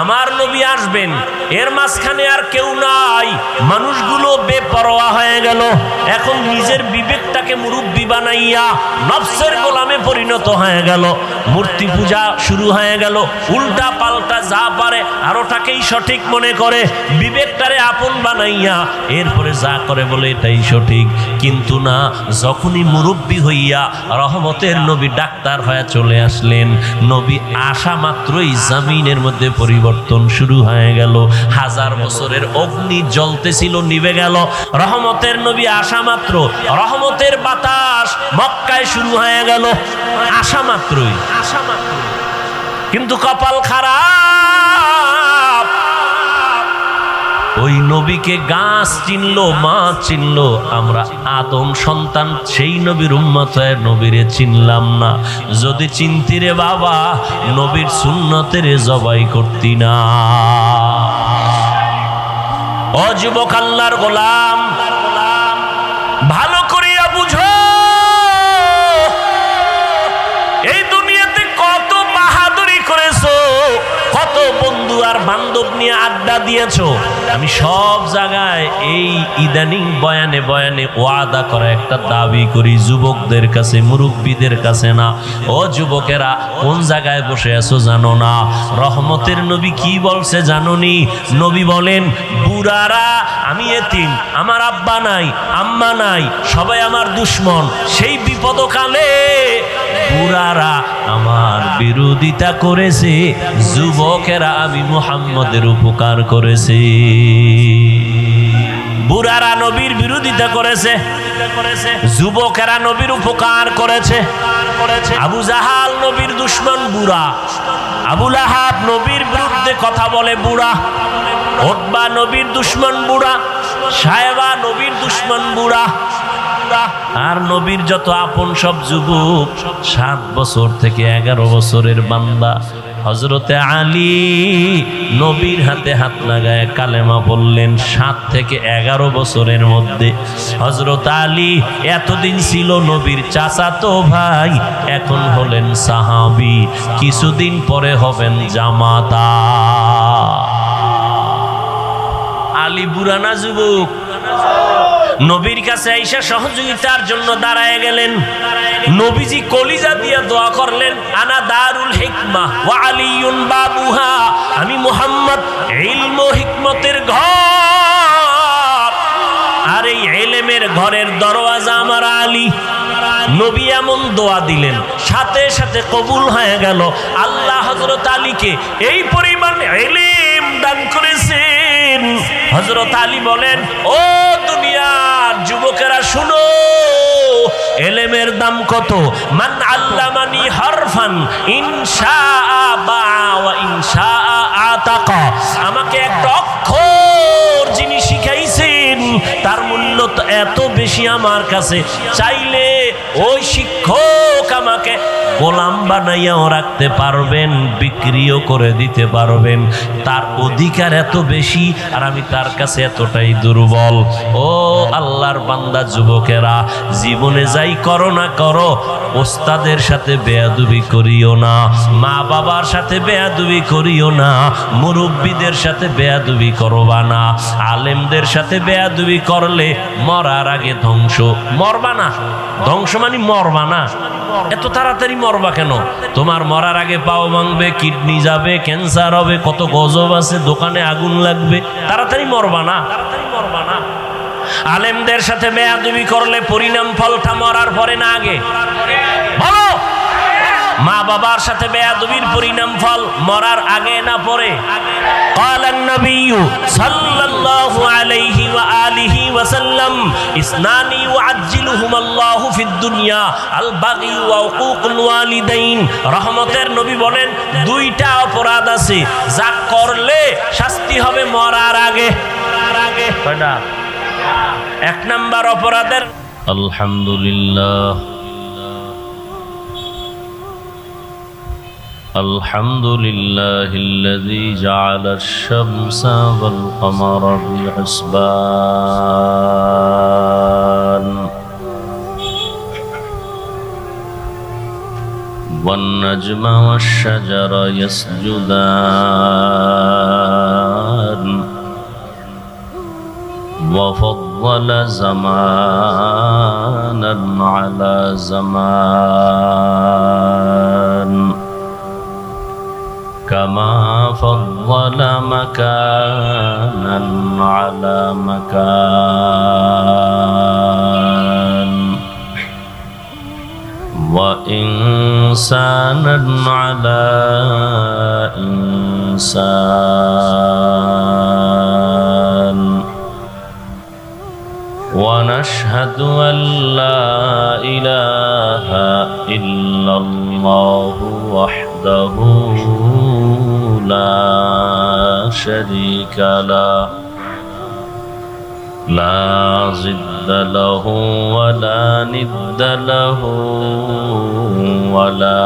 আমার নবী আসবেন, এর মাঝখানে আর কেউ নাই। মানুষগুলো বেপরোয়া হয়ে গেল। এখন নিজের বিবেকটাকে মুরব্বি বানাইয়া নফসের গোলামে পরিণত হয়ে গেল। মূর্তি পূজা শুরু হয়ে গেল, উল্টা পাল্টা যা পারে আর ওটাকেই সঠিক মনে করে, বিবেকটারে আপন বানাইয়া এরপরে যা করে বলে এটাই সঠিক। কিন্তু না, যখনই মুরব্বি হইয়া রহমতের নবী ডাক্তার হয়ে চলে আসলেন, নবী আসা মাত্রই জমিনের মধ্যে পরিবর্তন শুরু হয়ে গেল। 1000 বছরের অগ্নি জ্বলতেছিল, নিভে গেল। রহমতের নবী আসা মাত্র রহমতের বাতাস মক্কায় শুরু হয়ে গেল, আসা মাত্রই। কিন্তু কপাল খারাপ, ওই নবীকে গাছ চিনলো, মাছ চিনলো, আমরা আদম সন্তান সেই নবীর উম্মত হয়ে নবীরে চিনলাম না। যদি চিনতি রে বাবা, নবীর সুন্নতের জবাই করতি না। ও যুবক আল্লাহর গোলাম, ভালো করিয়া বুঝো, এই দুনিয়াতে কত বাহাদুরি করেছো, কত বন্ধু আর বান্ধব নিয়ে আড্ডা দিয়েছো। আমি সব জায়গায় এই ইদানিং বয়ানে বয়ানে ওয়াদা করা একটা দাবি করি যুবকদের কাছে, মুরব্বীদের কাছে না। ও যুবকেরা, কোন জায়গায় বসে আছো জানো না? রহমতের নবী কি বলছে জানোনি? নবী বলেন, বুড়ারা, আমি এতিম, আমার আব্বা নাই, আম্মা নাই, সবাই আমার দুশ্মন। সেই বিপদকালে বুড়ারা আমার বিরোধিতা করেছে, যুবকেরা আমি মুহাম্মদের উপকার করেছি। বুড়ারা নবীর বিরোধিতা করেছে, যুবকেরা নবীর উপকার করেছে। আবু জাহাল নবীর দুশ্মন বুড়া, আবু লাহাব নবীর বিরুদ্ধে কথা বলে বুড়া, উতবা নবীর দুশ্মন বুড়া, সায়েবা নবীর দুশ্মন বুড়া। আর নবীর যত আপন সব যুবক, 7 বছর থেকে 11 বছরের বান্দা। হযরতে আলী নবীর হাতে হাত লাগায় কালেমা পড়লেন 7 থেকে 11 বছরের মধ্যে। হযরত আলী এতদিন ছিল নবীর চাচাতো ভাই, এখন হলেন সাহাবী, কিছুদিন পরে হবেন জামাতা। আলী বুড়া না যুবক? নবীর কাছে আইসা সহযোগিতার জন্য দাঁড়ায় গেলেন। নবীজি কলিজা দিয়ে দোয়া করলেন, আনা দারুল হিকমা ওয়া আলিয়ুন বাবুহা, আমি মুহাম্মদ ইলম ও হিকমতের ঘর, আর এই ইলমের ঘরের দরওয়াজা আমার আলী। নবী এমন দোয়া দিলেন, সাথে সাথে কবুল হয়ে গেল। আল্লাহ হযরত আলীকে এই পরিমাণ ইলম দান করেছেন। হযরত আলী বলেন, ও দুনিয়ার যুবকেরা শুনো, ইলমের দাম কত? মান আল্লামানি হারফান ইনশাআ বাআ ওয়া ইনশাআ আতাকা, আমাকে একটা অক্ষর যিনি শিখাইছেন তার মূল্য তো এত বেশি আমার কাছে, চাইলে ওই শিক্ষক আমাকে গোলাম বানাইয়াও রাখতে পারবেন, বিক্রিও করে দিতে পারবেন। তার অধিকার এত বেশি, আর আমি তার কাছে এতটাই দুর্বল। ও আল্লাহর বান্দা যুবকেরা, জীবনে যাই করো না করো, ওস্তাদের সাথে বেয়াদবি করিও না, মা বাবার সাথে বেয়াদবি করিও না, মুরব্বীদের সাথে বেয়াদবি করবা না। আলেমদের সাথে বেয়াদবি করলে মরার আগে ধ্বংস। মরবা না, ধ্বংস মানে মরবা না। এত তাড়াতাড়ি মরবা কেন? তোমার মরার আগে পাও ভাঙবে, কিডনি যাবে, ক্যান্সার হবে, কত গজব আছে, দোকানে আগুন লাগবে, তাড়াতাড়ি মরবা না। আলেমদের সাথে বেয়াদবি করলে পরিণাম ফলটা মরার পরে না আগে? বলো, মা বাবার সাথে বেয়াদবির পরিণাম ফল মরার আগে না পরে? قال النبي صلى الله عليه وآله وسلم اثنان يعجلهما الله في الدنيا البغي وعقوق الوالدين। রহমতের নবী বলেন, দুইটা অপরাধ আছে যা করলে শাস্তি হবে মরার আগে। কয়টা? 1 নাম্বার অপরাধের আলহামদুলিল্লাহ, الحمد لله الذي جعل الشمس والقمر بحسبان والنجم والشجر يسجدان فضل زمانا على زمان كما فضل مكانا على مكان وإنسانا على إنسان ونشهد أن لا إله إلا الله وحده لا شريك له لا ضد له ولا ند له ولا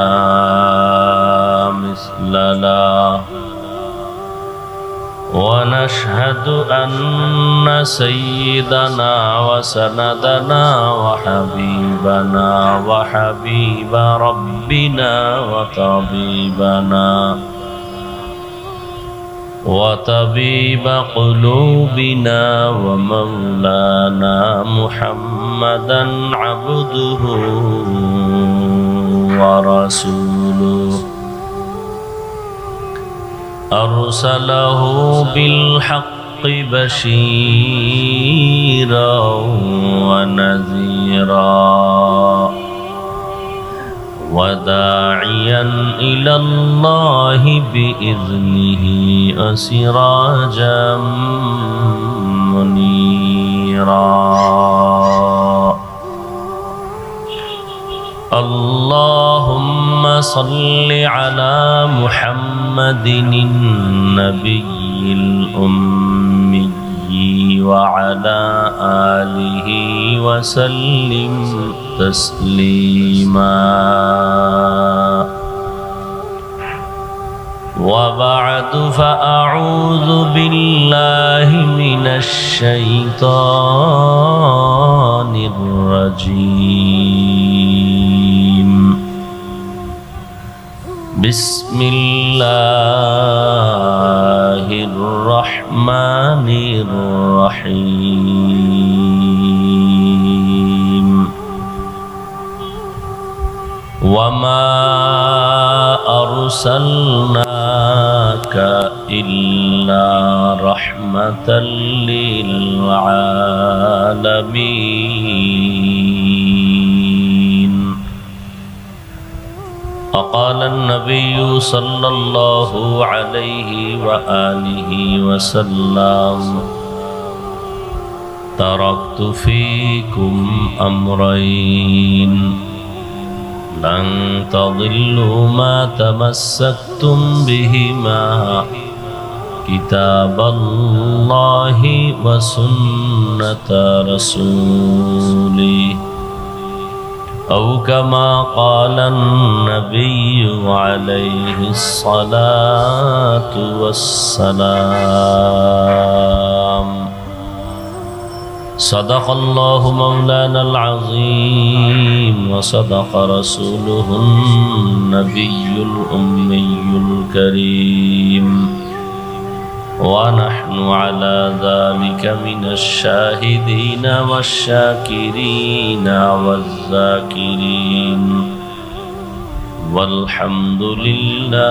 مثل له ونشهد أن سيدنا وسندنا وحبيبنا وحبيب ربنا وطبيب قلوبنا ومولانا محمدا عبده ورسوله أرسله بالحق بشيرا ونذيرا وداعيا إلى الله بإذنه وسراجا منيرا اللهم صل على محمد النبي الأمي وعلى آله وسلم تسليما وبعد فأعوذ بالله من الشيطان الرجيم بسم الله الرحمن الرحيم وما أرسلناك إلا رحمة للعالمين وقال النبي صلى الله عليه وآله وسلم تركت فيكم أمرين لن تضلوا ما تمسكتم بهما كتاب الله وسنة رسوله أو كما قال النبي عليه الصلاة والسلام صدق الله مولانا العظيم وصدق رسوله النبي الأمي الكريم ونحن على ذلك من الشاهدين والشاكرين والذاكرين والحمد لله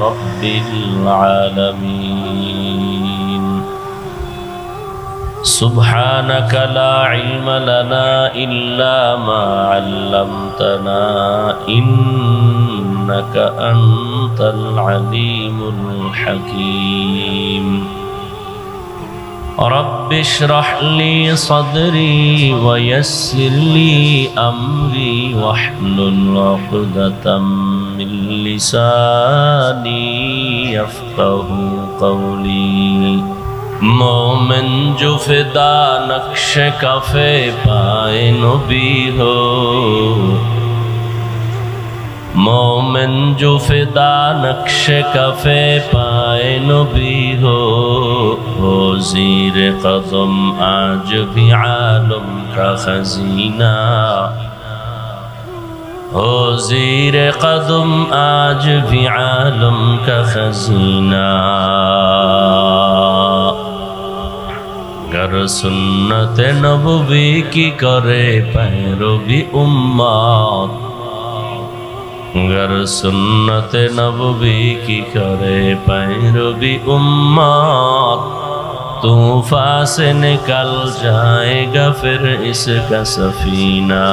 رب العالمين سبحانك لا علم لنا إلا ما علمتنا إنك أنت العليم الحكيم رب اشرح لي صدري ويسر لي أمري واحلل عقدة من لساني يفقه قولي مومن جو فدا نقش کفے پائے نبی ہو مومن جو فدا نقش کفے پائے نبی ہو زیر قدم آج بھی عالم کا خزینہ ہو زیر قدم آج بھی عالم کا خزینہ गर सुन्नत नबवी की करे पैरवी उम्मत, गर सुन्नत नबवी की करे पैरवी उम्मत, तूफान से निकल जाएगा फिर इसका सफीना,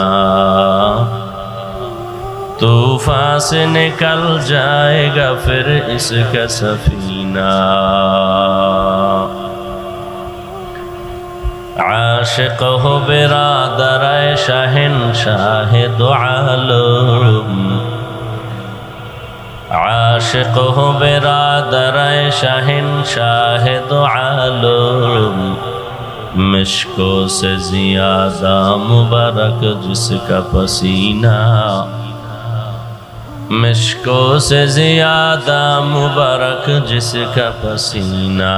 तूफान से निकल जाएगा फिर इसका सफीना। आशिक हो बिरादर शहंशाह दो आलम, आशिक हो बिरादर शहंशाह दो आलम, मिश्को से ज़्यादा मुबारक जिसका पसीना, मिश्को से ज़्यादा मुबारक जिसका पसीना।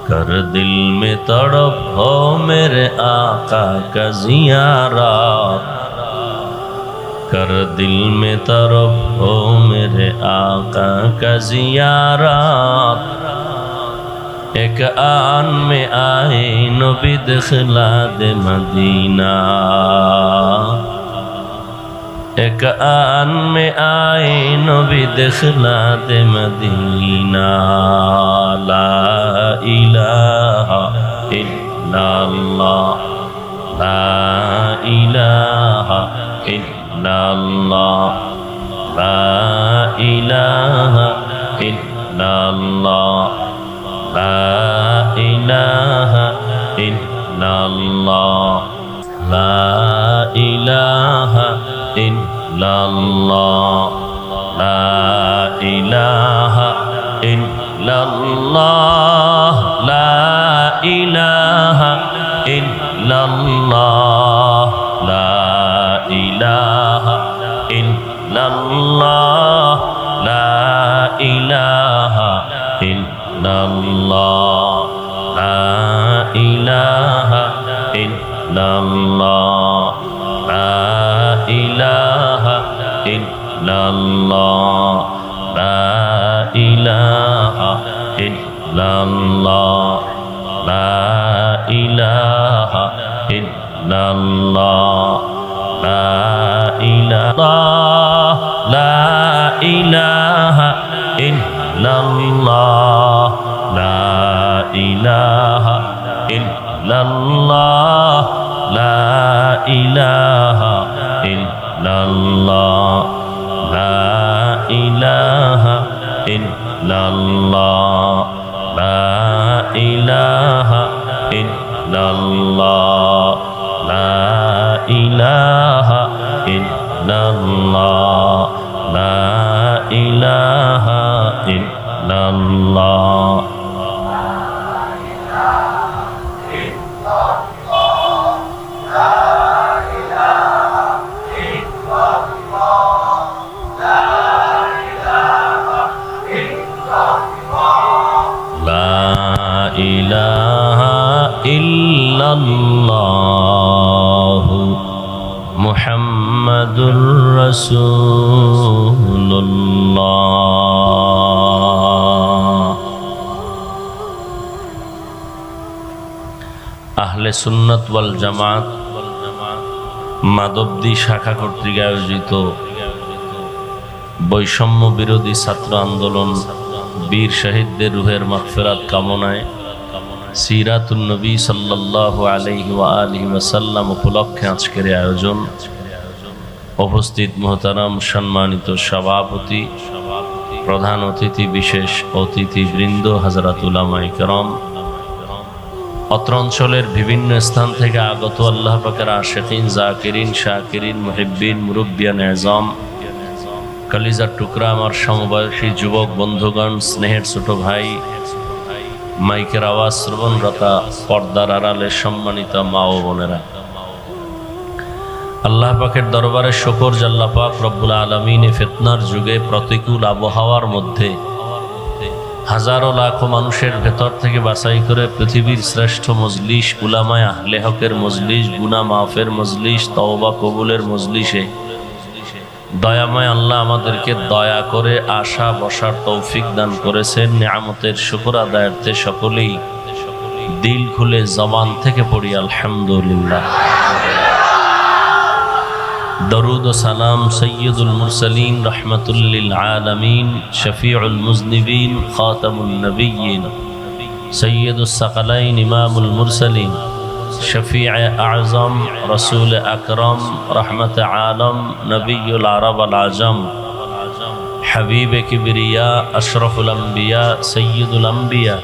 कर दिल में तड़प हो मेरे आका का ज़ियारत, कर दिल में तड़प हो मेरे आका का ज़ियारत। एक आन में आए नबी दिखला दे मदीना, एक आन में आए नबी दिखला दे मदीना। ला इलाहा इल्लल्लाह, ला इलाहा इल्लल्लाह, ला इलाहा इल्लल्लाह, ला इलाहा इल्लल्लाह, ला इलाहा इल्लल्लाह, ला इलाहा इल्लल्लाह, ला इलाहा इल्लल्लाह, ला इलाहा इल्लल्लाह, ला इलाहा इल्लल्लाह, ला इलाहा इल्लल्लाह, ला इलाहा इल्लल्लाह, ला इलाहा इल्लल्लाह, ला इलाहा इल्लल्लाह, ला इलाहा, ला इलाहा इल्लल्लाह, ला इलाहा इल्लल्लाह, ला इलाहा इल्लल्लाह, ला इलाहा इल्लल्लाह, ला इलाहा इल्लल्लाह, ला इलाहा इल्लल्लाह, ला इलाहा इल्लल्लाह। इलाहा इल्लल्लाह मुहम्मदुर रसूलुल्लाह। আহলে সুন্নাত ওয়াল জামাত মাধবদী শাখা কর্তৃক আয়োজিত বৈষম্য বিরোধী ছাত্র আন্দোলন বীর শহীদদের রুহের মাগফিরাত কামনায় সিরাতুন নবী সাল্লাল্লাহু আলাইহি ওয়া আলিহি ওয়াসাল্লাম উপলক্ষে আজকের আয়োজন। উপস্থিত মুহতারাম সম্মানিত সভাপতি, প্রধান অতিথি, বিশেষ অতিথিবৃন্দ, হযরত উলামায়ে কেরাম, অত্র অঞ্চলের বিভিন্ন স্থান থেকে আগত আল্লাহ পাকের আশিকিন, জাকিরিন, শাকিরিন, মুহিব্বিন, মুরব্বিয়ান আযম, কলিজার টুকরা আমার সমবয়সী যুবক বন্ধুগণ, স্নেহের ছোট ভাই, মাইকের আওয়াজ শ্রবণরতা পর্দার আড়ালে সম্মানিত মা ও বোনেরা, আল্লাহ পাকের দরবারে শুকর যে আল্লাহ পাক রব্বুল আলামিন ফিতনার যুগে প্রতিকূল আবহাওয়ার মধ্যে হাজারো লাখো মানুষের ভেতর থেকে বাছাই করে পৃথিবীর শ্রেষ্ঠ মজলিস, উলামায়ে আহলে হকের মজলিস, গুনাহ মাফের মজলিস, তওবা কবুলের মজলিসে দয়াময় আল্লাহ আমাদেরকে দয়া করে আশা বসার তৌফিক দান করেছেন। নিয়ামতের শুকর আদায়ার্থে সকলেই দিল খুলে জবান থেকে পড়ি আলহামদুলিল্লাহ। দরুদ ও সালাম সৈয়দুল মুরসালিন রহমাতুল্লিল আলামিন শফিউল মুজনিবিন খাতামুন নবিয়্যিন সৈয়দুস সাকালাইন ইমামুল মুরসালিন শফিউ আযম রাসূল আকরাম রহমত আলম নবিয়ুল আরব আল আজম হাবিব কিবরিয়া আশরাফুল আম্বিয়া সৈয়দুল আম্বিয়া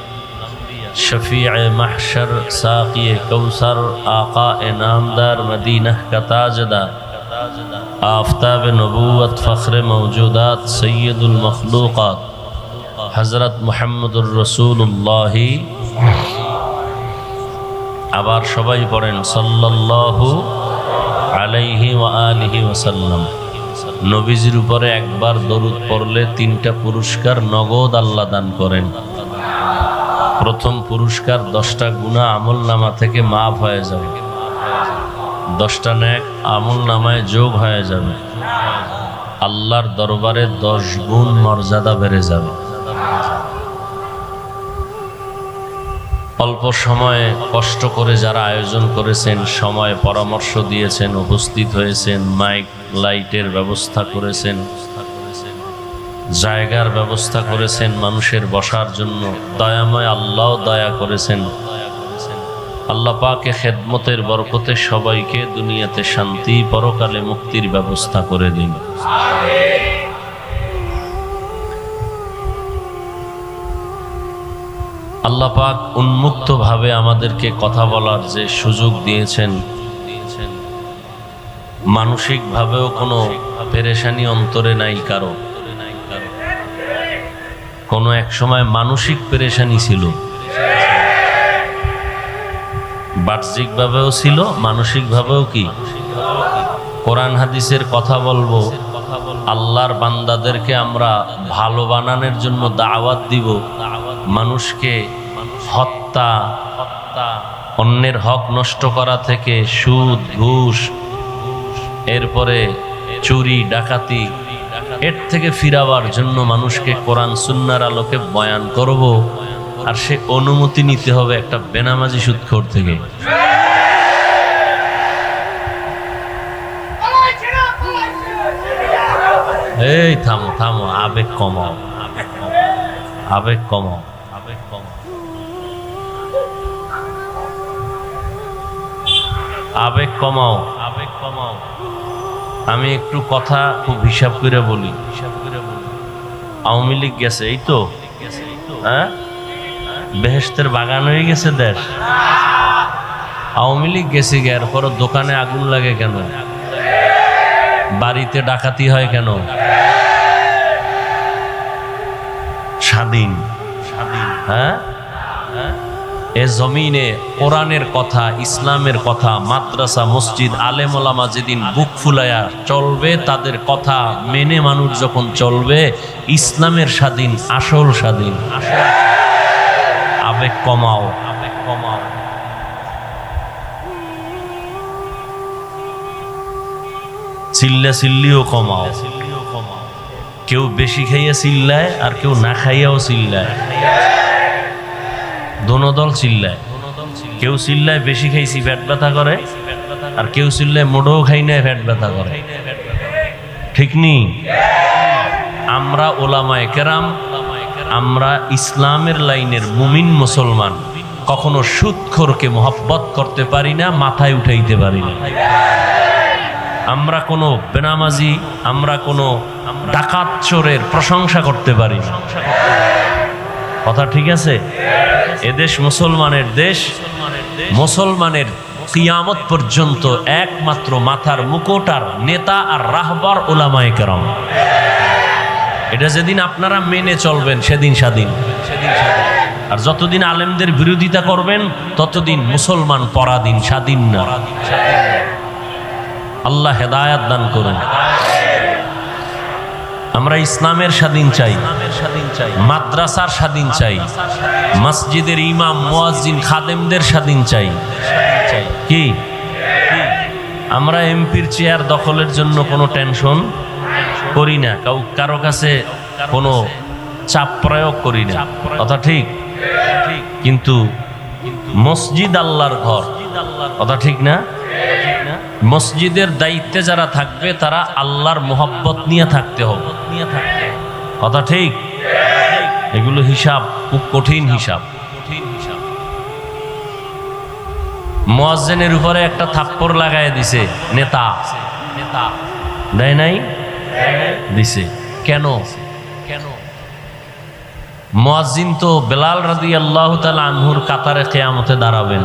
शफीअ महशर साक़ी कौसर आका नामदार मदीना का ताजदार आफ्ताब नबूवत फ़ख्र मौजूदात सैयदुल मखलूक़ात हज़रत मुहम्मदुर रसूलुल्लाह। আবার সবাই পড়েন সাল্লাল্লাহু আলাইহি ওয়া আলিহি ওয়াসাল্লাম। নবীজির উপরে একবার দরুদ পড়লে 3টা পুরস্কার নগদ আল্লাহ দান করেন। প্রথম পুরস্কার 10টা গুনাহ আমলনামা থেকে মাফ হয়ে যাবে, 10টা নেক আমলনামায় যোগ হয়ে যাবে, আল্লাহর দরবারে 10 গুণ মর্যাদা বেড়ে যাবে। অল্প সময়ে কষ্ট করে যারা আয়োজন করেছেন, সময় পরামর্শ দিয়েছেন, উপস্থিত হয়েছেন, মাইক লাইটের ব্যবস্থা করেছেন, জায়গার ব্যবস্থা করেছেন মানুষের বসার জন্য, দয়াময় আল্লাহ দয়া করেছেন। আল্লাহ পাকে খেদমতের বরকতে সবাইকে দুনিয়াতে শান্তি, পরকালে মুক্তির ব্যবস্থা করে দিন। আল্লাহ পাক উন্মুক্তভাবে আমাদেরকে কথা বলার যে সুযোগ দিয়েছেন, মানসিকভাবেও কোনো পেরেশানি অন্তরে নাই কারো। কোনো এক সময় মানসিক পেরেশানি ছিল, বাহ্যিকভাবেও ছিল, মানসিকভাবেও কি। কোরআন হাদিসের কথা বলবো, আল্লাহর বান্দাদেরকে আমরা ভালো বানানোর জন্য দাওয়াত দিব। মানুষকে হত্যা, অন্যের হক নষ্ট করা থেকে সুদ, ঘুষ, এরপরে চুরি, ডাকাতি, এর থেকে ফিরাবার জন্য মানুষকে কোরআন সুন্নাহর আলোকে বয়ান করব। আর সে অনুমতি নিতে হবে একটা বেনামাজি সুদখোর থেকে। এই থামো থামো, আবেগ কমাও, আবেগ কমাও, আবেগ কমাও, আবেগ কমাও, আবেগ কমাও। আমি একটু কথা খুব হিসাব করে বলি। আওয়ামী লীগ গেছে, এই তো, হ্যাঁ, বেহেশতের বাগান হয়ে গেছে দেশ। আওয়ামী লীগ গেছে, গের পর দোকানে আগুন লাগে কেন? বাড়িতে ডাকাতি হয় কেন? স্বাধীন, হ্যাঁ, এ জমিনে কোরআনের কথা, ইসলামের কথা, মাদ্রাসা, মসজিদ, আলেম ওলামা যেদিন বুক ফুলায়া চলবে, তাদের কথা মেনে মানুষ যখন চলবে, ইসলামের স্বাধীন, আসল স্বাধীন। আবেগ কমাও, আবেগ কমাও। চিল্লা চিল্লিও কমাও। কেউ বেশি খাইয়া চিল্লায়, আর কেউ না খাইয়াও চিল্লায়। দোনো দল চিল্লায়। কেউ চিল্লায় বেশি খাইছি পেট ব্যথা করে, আর কেউ চিল্লায় মোটেও খাই না পেট ব্যথা করে। ঠিক নি? আমরা ওলামায়ে কেরাম, আমরা ইসলামের লাইনের মুমিন মুসলমান, কখনো সুদখোরকে মহব্বত করতে পারি না, মাথায় উঠাইতে পারি না। আমরা কোনো বেনামাজি, আমরা কোনো ডাকাত চোরের প্রশংসা করতে পারি না। কথা ঠিক আছে? এদেশ মুসলমানের দেশ। মুসলমানের কিয়ামত পর্যন্ত একমাত্র মাথার মুকুটার নেতা আর রাহবার ওলামায়ে কেরাম। এটা যেদিন আপনারা মেনে চলবেন, সেদিন স্বাধীন। আর যতদিন আলেমদের বিরোধিতা করবেন, ততদিন মুসলমান পরাধীন, স্বাধীন না। আল্লাহ হেদায়াত দান করুন। আমরা ইসলামের স্বাধীন চাই, মাদ্রাসার স্বাধীন চাই, মসজিদের ইমাম, মুয়াজ্জিন, খাদেমদের স্বাধীন চাই। কি আমরা এমপির চেয়ার দখলের জন্য কোনো টেনশন করি না, কারো কাছে কোনো চাপ প্রয়োগ করি না, কথা ঠিক। কিন্তু মসজিদ আল্লাহর ঘর, কথা ঠিক না? মসজিদের দায়িত্বে যারা থাকবে তারা আল্লাহর মোহাব্বত নিয়ে থাকতে হবে, কথা ঠিক। এগুলো হিসাব খুব কঠিন হিসাব। মুয়াজ্জিনের উপরে একটা থাপ্পড় লাগায় দিছে নেতা, দেয় নাই? দিছে। কেন? মুয়াজ্জিন তো বেলাল রাদিয়াল্লাহু তাআলা আনহুর কাতারে কিয়ামতে দাঁড়াবেন।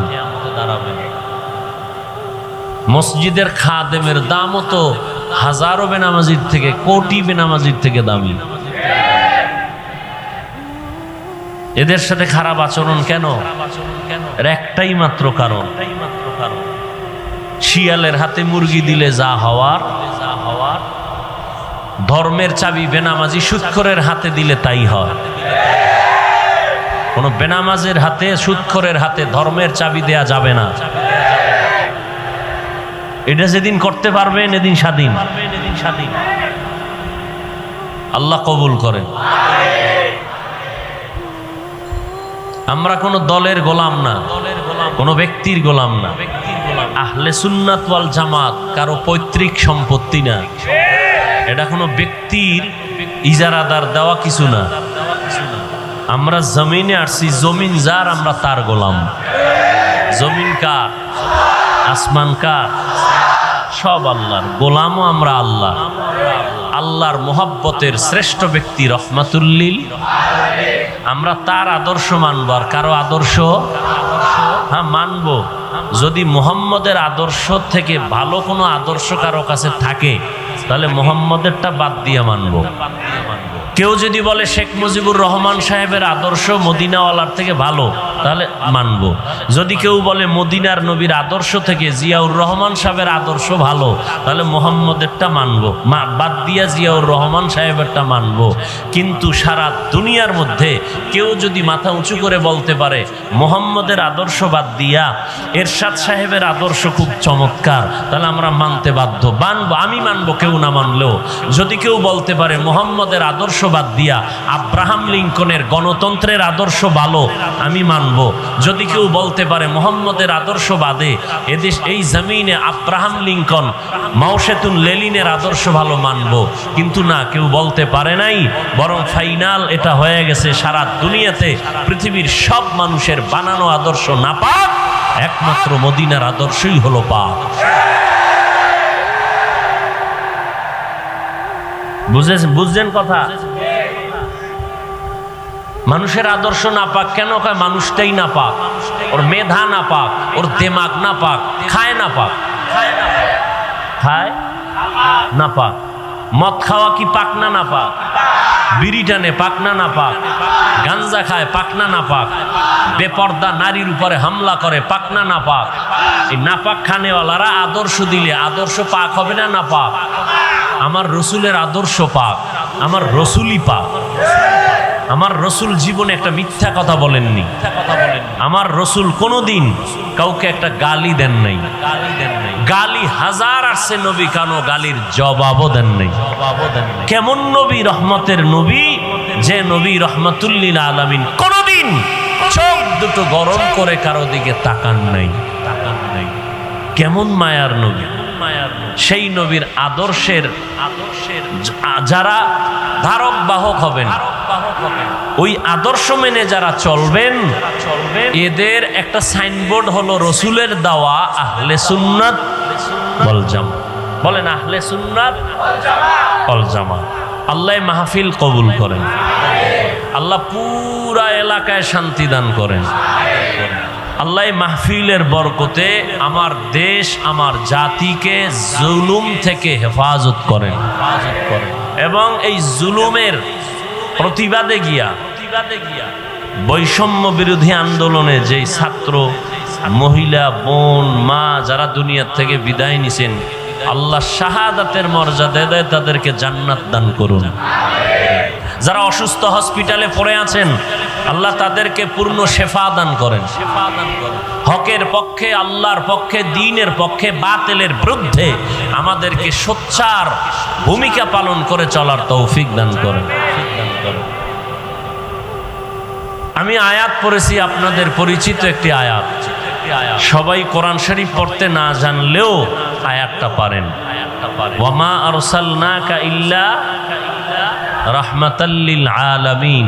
মসজিদের খাদেমের দামও তো হাজারো বেনামাজির থেকে, কোটি বেনামাজির থেকে দামি। এদের সাথে খারাপ আচরণ কেন? এর একটাই মাত্র কারণ, শিয়ালের হাতে মুরগি দিলে যা হওয়ার, ধর্মের চাবি বেনামাজি সুদখোরের হাতে দিলে তাই হয়। কোন বেনামাজের হাতে, সুদখোরের হাতে ধর্মের চাবি দেয়া যাবে না। এটা যেদিন করতে পারবেন এদিন স্বাধীন। আল্লাহ কবুল করেন। আমরা কোন দলের গোলাম না, কোন ব্যক্তির গোলাম না। আহলে সুন্নাত ওয়াল জামাত কারো পৈতৃক সম্পত্তি না। এটা কোনো ব্যক্তির ইজারাদার দেওয়া কিছু না। আমরা জমিনে আসছি, জমিন যার আমরা তার গোলাম। জমিন কার? আসমান কার? সব আল্লাহর। গোলামও আমরা আল্লাহ। আল্লাহর মোহাব্বতের শ্রেষ্ঠ ব্যক্তি রহমাতুল্লিল, আমরা তার আদর্শ মানব। আর কারো আদর্শ হ্যাঁ মানব। যদি মুহাম্মদের আদর্শ থেকে ভালো কোনো আদর্শ কারো কাছে থাকে তাহলে মুহাম্মদেরটা বাদ দিয়ে মানব। কেউ যদি বলে শেখ মুজিবুর রহমান সাহেবের আদর্শ মদিনাওয়ালার থেকে ভালো তাহলে মানব। যদি কেউ বলে মদিনার নবীর আদর্শ থেকে জিয়াউর রহমান সাহেবের আদর্শ ভালো তাহলে মুহাম্মদেরটা মানব, বাদ দিয়া জিয়াউর রহমান সাহেবেরটা মানব। কিন্তু সারা দুনিয়ার মধ্যে কেউ যদি মাথা উঁচু করে বলতে পারে মুহাম্মদের আদর্শ বাদ দিয়া এরশাদ সাহেবের আদর্শ খুব চমৎকার, তাহলে আমরা মানতে বাধ্য, মানব। আমি মানব, কেউ না মানলেও। যদি কেউ বলতে পারে মুহাম্মদের আদর্শ বাদ দিয়া আব্রাহাম লিঙ্কনের গণতন্ত্রের আদর্শ ভালো, আমি মানব। যদি কেউ বলতে পারে মুহাম্মদের আদর্শ বাদে এদেশ এই জমিনে আব্রাহাম লিঙ্কন, মাও সেতুং লেনিনের আদর্শ ভালো, মানব। কিন্তু না, কেউ বলতে পারে নাই, বরং ফাইনাল এটা হয়ে গেছে সারা দুনিয়াতে পৃথিবীর সব মানুষের বানানো আদর্শ নাপাক, একমাত্র মদিনার আদর্শই হলো পাক। বুঝছেন কথা? মানুষের আদর্শ নাপাক কেন? কয় মানুষটাই নাপাক, ওর মেধা নাপাক, ওর দিমাগ নাপাক, খায় নাপাক। খায় নাপাক। মদ খাওয়া কি পাক না নাপাক? বিড়ি টানে পাক না নাপাক? গাঞ্জা খায় পাক না নাপাক? বেপর্দা নারীর উপরে হামলা করে পাক না নাপাক? এই নাপাক খানেওয়ালারা আদর্শ দিলে আদর্শ পাক হবে না নাপাক? আমার রসুলের আদর্শ পাক, আমার রসুলই পাক। আমার রসুল জীবনে একটা মিথ্যা কথা বলেননি। আমার রসুল কোনোদিন কাউকে একটা গালি দেন নাই। গালি হাজার আসছে নবী, কানো গালির জবাবও দেন নাই। কেমন নবী? রহমতের নবী, যে নবী রহমাতুল্লিল আলামিন কোনোদিন চোখ দুটো গরম করে কারো দিকে তাকান নাই। কেমন মায়ার নবী! সেই নবীর আদর্শের যারা ধারক বাহক হবেন, ওই আদর্শ মেনে যারা চলবেন, এদের একটা সাইনবোর্ড হলো রসুলের দাওয়া আহলে সুন্নাত ওয়াল জামাত। বলেন আহলে সুন্নাত ওয়াল জামাত। আল্লাহ মাহফিল কবুল করেন, আল্লাহ পুরা এলাকায় শান্তি দান করেন। আল্লাহ মাহফিলের বরকতে আমার দেশ, আমার জাতিকে জুলুম থেকে হেফাজত করেন এবং এই জুলুমের প্রতিবাদে গিয়া বৈষম্য বিরোধী আন্দোলনে যে ছাত্র, মহিলা, বোন, মা যারা দুনিয়ার থেকে বিদায় নিছেন, আল্লাহ শাহাদাতের মর্যাদা দেয়, তাদেরকে জান্নাত দান করুন। যারা অসুস্থ হসপিটালে পড়ে আছেন, আল্লাহ তাদেরকে পূর্ণ শেফা দান করেন। হকের পক্ষে, আল্লাহর পক্ষে, দ্বীনের পক্ষে, বাতিলের বিরুদ্ধে আমাদেরকে সোচ্চার ভূমিকা পালন করে চলার তৌফিক দান করেন। আমি আয়াত পড়েছি, আপনাদের পরিচিত একটি আয়াত। সবাই কোরআন শরীফ পড়তে না জানলেও আয়াতটা পারেন। ওয়ামা আরসালনাকা ইল্লা রাহমাতাল লিল আলামিন।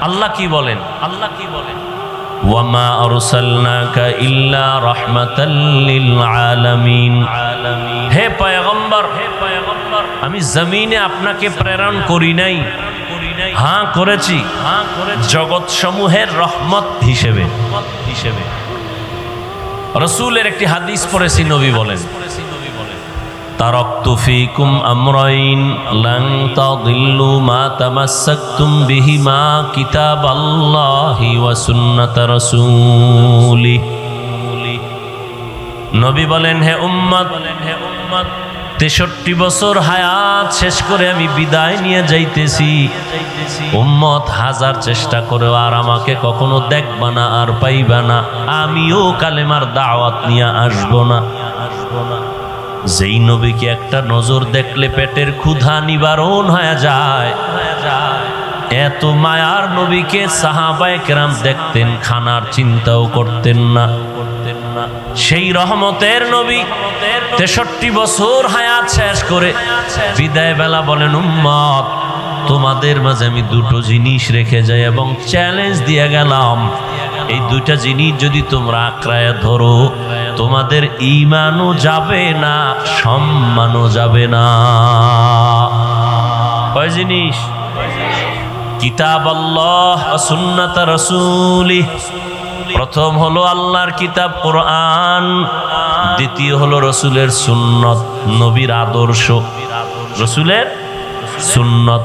আল্লাহ কি বলেন? আল্লাহ কি বলেন? ওয়ামা আরসালনাকা ইল্লা রাহমাতাল লিল আলামিন। হে পয়গম্বর, আমি জমিনে আপনাকে প্রেরণ করি নাই, হ্যাঁ করেছি জগৎ সমূহের রহমত হিসেবে। রাসূলের একটি হাদিস পড়েছি, নবী বলেন, তারাকতু ফীকুম আমরাইন লান তাদিল্লু মা তামাসসাকতুম বিহিমা কিতাবাল্লাহি ওয়া সুন্নাত রাসূলি। নবী বলেন, হে উম্মত, 63 বছর হায়াত শেষ করে আমি বিদায় নিয়ে যাইতেছি। উম্মত হাজার চেষ্টা করেও আর আমাকে কখনো দেখবা না, আর পাইবা না। আমিও কালেমার দাওয়াত নিয়ে আসবো না। যেই নবীকে একটা নজর দেখলে পেটের ক্ষুধা নিবারণ হয়ে যায়, এত মায়ার নবীকে সাহাবায়ে কেরাম দেখতেন, খানার চিন্তাও করতেন না। সেই রহমতের নবী 63 বছর হায়াত শেষ করে বিদায় বেলা বলেন, উম্মত তোমাদের মাঝে আমি দুটো জিনিস রেখে যাই এবং চ্যালেঞ্জ দিয়ে গেলাম, এই দুইটা জিনিস যদি তোমরা আঁকড়ায় ধরো, তোমাদের ঈমানও যাবে না, সম্মানও যাবে না। কয় জিনিস? কিতাব আল্লাহ ওয়া সুন্নাত রাসূলি। প্রথম হলো আল্লাহর কিতাব কোরআন, দ্বিতীয় হলো রসুলের সুন্নত, নবীর আদর্শ, রসুলের সুন্নত।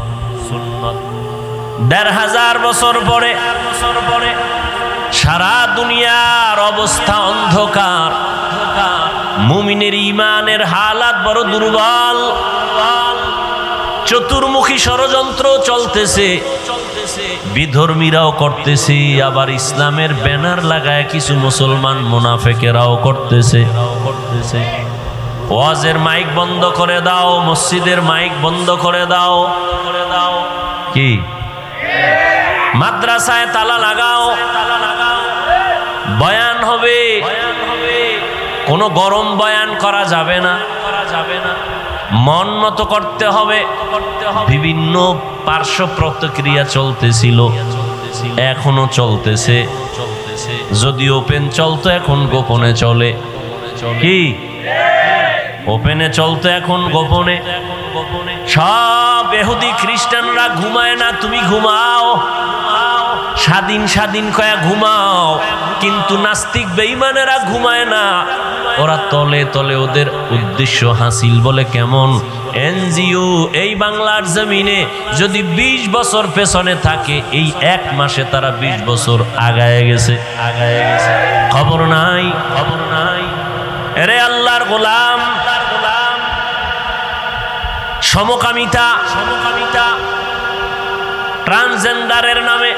1500 বছর পরে সারা দুনিয়ার অবস্থা অন্ধকার, মুমিনের ঈমানের হালাত বড় দুর্বল, চতুর্মুখী ষড়যন্ত্র চলতেছে, বিধর্মীরাও করতেছে, আবার ইসলামের ব্যানার লাগায় কিছু মুসলমান মুনাফেকেরাও করতেছে। ওয়াজের মাইক বন্ধ করে দাও, মসজিদের মাইক বন্ধ করে দাও, কি মাদ্রাসায় তালা লাগাও, বয়ান হবে, কোনো গরম বয়ান করা যাবে না, মন মতো করতে হবে। বিভিন্ন পার্শ্ব প্রতিক্রিয়া চলতেছিল, এখনো চলতেছে। যদি ওপেন চলতো এখন গোপনে চলে। কি ওপেনে চলতো এখন গোপনে। সব ইহুদি খ্রিস্টানরা ঘুমায় না, তুমি ঘুমাও, স্বাধীন স্বাধীন কয়া ঘুমাও, কিন্তু নাস্তিক বেঈমানেরা ঘুমায় না। ওরা তলে তলে ওদের উদ্দেশ্য হাসিল বলে কেমন? এনজিও এই বাংলার জমিনে যদি 20 বছর পেছনে থাকে, এই 1 মাসে তারা 20 বছর আগায় গেছে। খবর নাই, খবর নাই। এরে আল্লাহর গোলাম, সমকামিতা, ট্রান্সজেন্ডারের নামে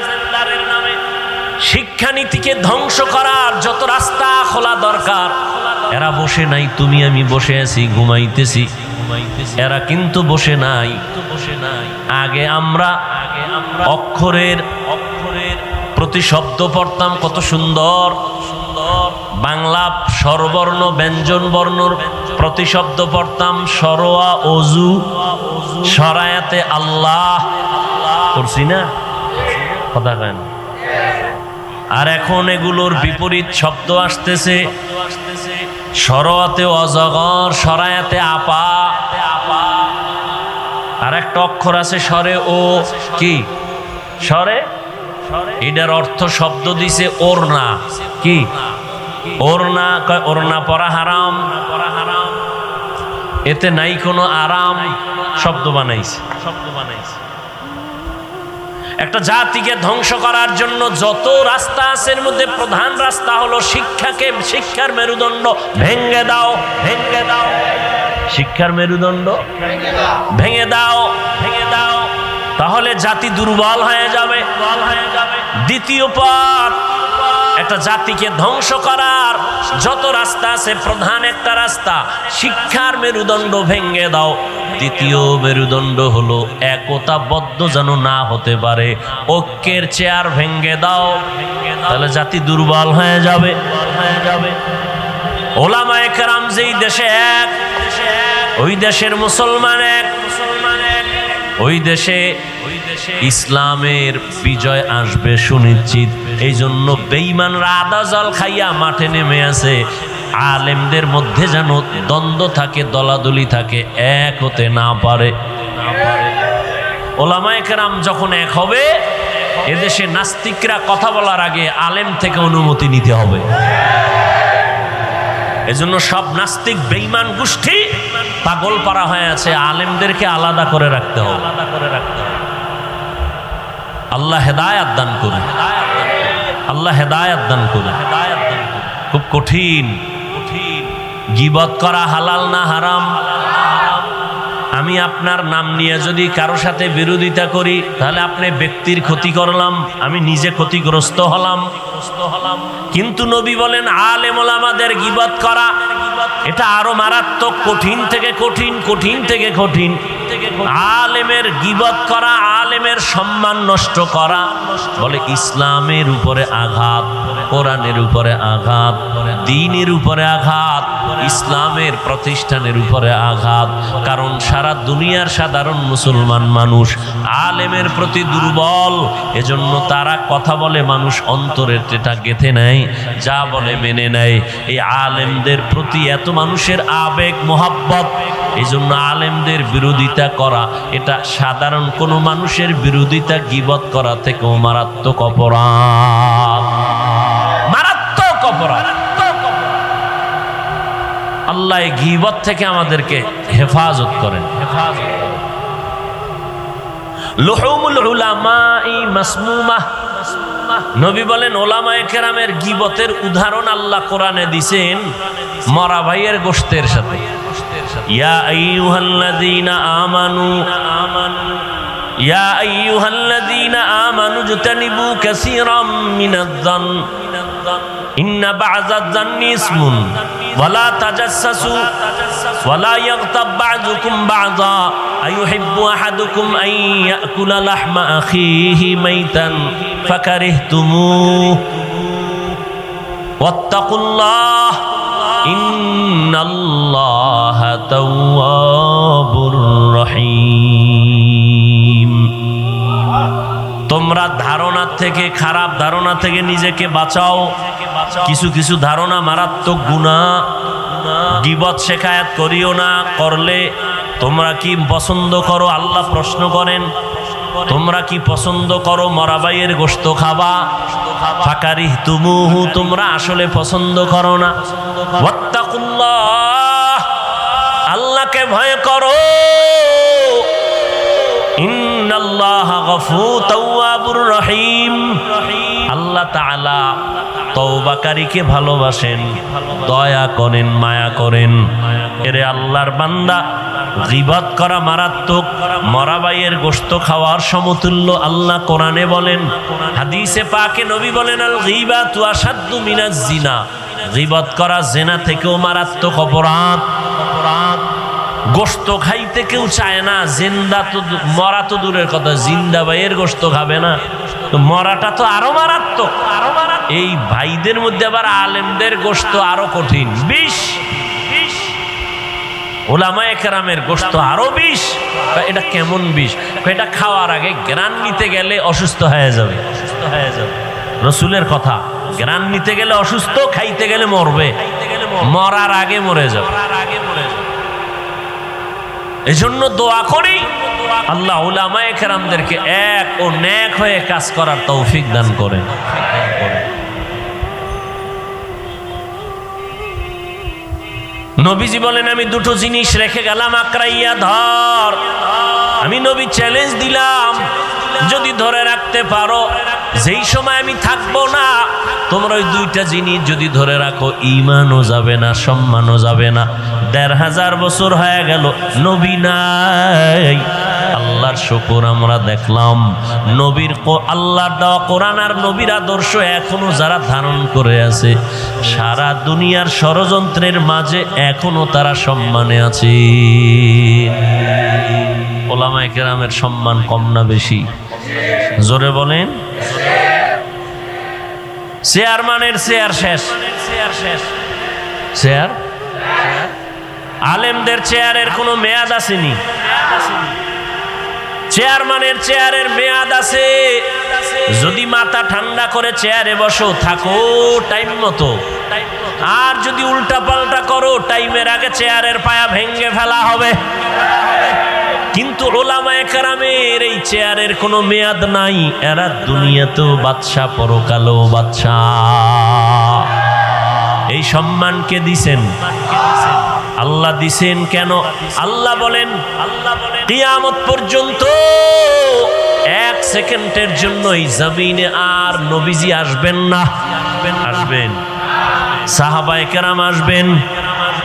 শিক্ষানীতিকে ধ্বংস করার যত রাস্তা খোলা দরকার, এরা বসে নাই, তুমি আমি বসে আছি, ঘুমাইতেছি। এরা কিন্তু বসে নাই। আগে আমরা অক্ষরের প্রতি শব্দ পড়তাম, কত সুন্দর বাংলা স্বরবর্ণ ব্যঞ্জন বর্ণর প্রতি শব্দ পড়তাম। সরোয়া অজু, সরায়াতে আল্লাহ করছি না, কথা কেন? আর এখন এগুলোর বিপরীত শব্দ আসতেছে। সরোয়াতে অজগর, সরায়াতে আপা। আর একটা অক্ষর আছে সরে ও, কি সরে? এটার অর্থ শব্দ দিছে ওড়না। কি ওড়না? কয় ওড়না পরা হারাম, এতে নাই কোনো আরাম। শব্দ বানাইছে। একটা জাতিকে ধ্বংস করার জন্য যত রাস্তা আছে, এর মধ্যে প্রধান রাস্তা হলো শিক্ষার মেরুদণ্ড ভেঙে দাও, ভেঙে দাও। শিক্ষার মেরুদণ্ড ভেঙে দাও, ভেঙে দাও। তাহলে জাতি দুর্বল হয়ে যাবে। দ্বিতীয় পথ, একটা জাতিকে ধ্বংস করার যত রাস্তা আছে, প্রধান একটা রাস্তা শিক্ষার মেরুদণ্ড ভেঙে দাও। দ্বিতীয় মেরুদণ্ড হলো একতাবদ্ধ যেন না হতে পারে, ঐক্যের চেয়ার ভেঙে দাও, তাহলে জাতি দুর্বল হয়ে যাবে। ওলামায়ে কেরাম যেই দেশে এক, ওই দেশের মুসলমান এক, ওই দেশে ইসলামের বিজয় আসবে সুনিশ্চিত। এই জন্য বেঈমানরা আদা জল খাইয়া মাঠে নেমে আছে। আলেমদের মধ্যে যেন দ্বন্দ্ব থাকে, দলাদলি থাকে, এক হতে না পারে। ওলামায়ে কেরাম যখন এক হবে, এদেশে নাস্তিকরা কথা বলার আগে আলেম থেকে অনুমতি নিতে হবে। এজন্য সব নাস্তিক বেঈমান গোষ্ঠী পাগল পারা হয়ে আছে, আলেমদেরকে আলাদা করে রাখতে হবে। আল্লাহ হেদায়েত দান করুন, আল্লাহ হেদায়েত দান করুন। খুব কঠিন। গীবত করা হালাল না হারাম? আমি আপনার নাম নিয়ে যদি কারো সাথে বিরোধিতা করি, তাহলে আপনি ব্যক্তির ক্ষতি করলাম, আমি নিজে ক্ষতিগ্রস্ত হলাম। কিন্তু নবী বলেন আলেম ওলামাদের গীবত করা এটা আরো মারাত্মক, কঠিন থেকে কঠিন, কঠিন থেকে কঠিন। আলেমের গীবত করা, আলেমের সম্মান নষ্ট করা, বলে ইসলামের উপরে আঘাত, কোরআনের উপরে আঘাত, দ্বীনের উপরে আঘাত, ইসলামের প্রতিষ্ঠানের উপরে আঘাত। কারণ সারা দুনিয়ার সাধারণ মুসলমান মানুষ আলেমের প্রতি দুর্বল, এজন্য তারা কথা বলে মানুষ অন্তরের এটা গেঁথে নেয়, যা বলে মেনে নেয়। এই আলেমদের প্রতি এত মানুষের আবেগ মোহাব্বত, এই জন্য আলেমদের বিরোধিতা করা এটা সাধারণ কোনো মানুষের বিরোধিতা গীবত করা থেকেও মারাত্মক অপরাধ, মারাত্মক অপরাধ। আল্লাহ এই গীবত থেকে আমাদেরকে হেফাজত করেন। লুহুমুল উলামাই মাসমুমাহ, নবী বলেন ওলামায়ে কেরামের গীবতের উদাহরণ আল্লাহ কোরআনে দিয়েছেন মরা ভাইয়ের গোশতের সাথে। ইয়া আইয়ুহাল্লাযীনা আমানু, ইয়া আইয়ুহাল্লাযীনা আমানু জতানিবু কাসীরাম মিনায-যন ইন্না বা'যায-যন্নি ইসমুন ওয়ালা তাজাসসু ওয়ালা ইয়াগতাব বা'যুকুম বা'যা আইয়ুহিব্বু আহাদুকুম আন ইয়াকুলা লাহমা আখিহি মাইতান ফাকারিহতুমুহু ওয়াত্তাকুল্লাহ ইন্নাল্লাহা তাওয়াবুর রহিম। তোমরা ধারণা থেকে, খারাপ ধারণা থেকে নিজেকে বাঁচাও। কিছু কিছু ধারণা মারাত্মক গুনাহ, গীবত শেখায়াত করিও না। করলে তোমরা কি পছন্দ করো? আল্লাহ প্রশ্ন করেন, তোমরা কি পছন্দ করো মরা ভাইয়ের গোশত খাবা? ফাকারিহতুমুহু, তোমরা আসলে পছন্দ করো না। ওয়াত্তাকুল্লাহ, আল্লাহকে ভয় করো। ইন্নাল্লাহা গফুর তাওয়াবুর রহিম, আল্লাহ তাআলা তওবাকারীকে ভালোবাসেন, দয়া করেন, মায়া করেন। এরে আল্লাহর বান্দা, গীবত করা মারাত্মক, মরা ভাইয়ের গোশত খাওয়ার সমতুল্য আল্লাহ কোরআনে বলেন। হাদিসে পাকে নবী বলেন আল গীবাতু আশাদ্দু মিনাজ জিনা, গীবত করা জিনা থেকেও মারাত্মক অপরাধ। গোশত খাইতে কেউ চায় না, জিন্দা তো, মরা তো দূরের কথা, জিন্দা ভাইয়ের গোশত খাবে না, তো মরাটা তো আরো মারাত্মক। এই ভাইদের মধ্যে আবার আলেমদের গোশত আরো কঠিন, বিষ। ওলামায়ে কেরামের গোশত আরো বিষ। এটা কেমন বিষ? এটা খাওয়ার আগে গ্রান নিতে গেলে অসুস্থ হয়ে যাবে, রসুলের কথা। গ্রান নিতে গেলে অসুস্থ, খাইতে গেলে মরবে, মরার আগে মরে যাবে। এজন্য দোয়া করি আল্লাহ উলামায়ে কেরামদেরকে এক ও নেক হয়ে কাজ করার তৌফিক দান করেন। নবীজি বলেন আমি দুটো জিনিস রেখে গেলাম, আকরাইয়া ধর। আমি নবী চ্যালেঞ্জ দিলাম, যদি ধরে রাখতে পারো, যেই সময় আমি থাকবো না, তোমরা ওই দুইটা জিনিস যদি ধরে রাখো, ঈমানও যাবে না, সম্মানও যাবে না। ১৫০০ বছর হয়ে গেল, নবী নাই, আল্লাহর শুকর আমরা দেখলাম নবীর আল্লাহর দেওয়া কোরআন আর নবীর আদর্শ এখনো যারা ধারণ করে আছে সারা দুনিয়ার ষড়যন্ত্রের মাঝে এখনো তারা সম্মানে আছে। ওলামায়ে কেরামের সম্মান কম না বেশি? জোরে বলেন। চেয়ারম্যানের চেয়ার শেষ, চেয়ার আলেমদের চেয়ারের কোনো মেয়াদ আসেনি। চেয়ারম্যানের চেয়ারের মেয়াদ আছে। যদি মাথা ঠান্ডা করে চেয়ারে বসো থাকো টাইম মতো, আর যদি উল্টা পাল্টা করো টাইমের আগে চেয়ারের পায়া ভেঙে ফেলা হবে। কিন্তু ওলামায়ে কেরামের এই চেয়ারের কোনো মেয়াদ নাই। এরা দুনিয়াতেও বাদশা, পরকালেও বাদশা। এই সম্মানকে দিছেন আল্লাহ। দিছেন কেন? আল্লাহ বলেন কিয়ামত পর্যন্ত এক সেকেন্ডের জন্য এই জমিনে আর নবীজি আসবেন না। আসবেন সাহাবায়ে কেরাম আসবেন।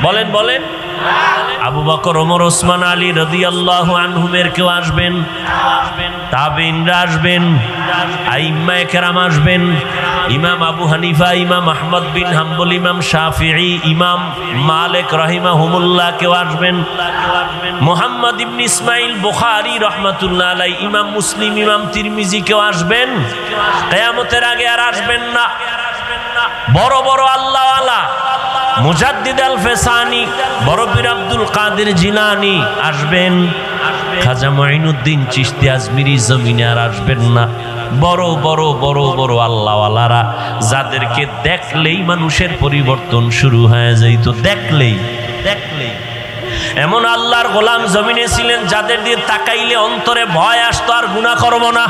বলেন বলেন। আবু বকর, ওমর, ওসমান, আলী রাদিয়াল্লাহু আনহুমের কেউ আসবেন, তাবিঈনরা আসবেন, আইম্মায়ে কেরাম আসবেন, ইমাম আবু হানিফা, ইমাম আহমদ বিন হাম্বল, ইমাম শাফিঈ, ইমাম মালিক রাহিমাহুমুল্লাহ কেউ আসবেন, মুহাম্মদ ইবনে ইসমাইল বুখারী রাহমাতুল্লাহ আলাইহি, ইমাম মুসলিম, ইমাম তিরমিজি কেউ আসবেন। কিয়ামতের আগে আর আসবেন না। বড় বড় আল্লাহওয়ালা মুজাদ্দিদ আল ফেসানি, বড় পীর আব্দুল কাদের জিলানী আসবেন। খাজা মুঈনুদ্দিন চিশতি আজমিরি জমিনে আর আসবেন না। বড় বড় বড় বড় আল্লাহওয়ালারা যাদেরকে দেখলেই মানুষের পরিবর্তন শুরু হয়ে যাইত। দেখলেই এমন আল্লাহর গোলাম জমিনে ছিলেন যাদের দিয়ে তাকাইলে অন্তরে ভয় আসতো, আর গুনাহ করব না।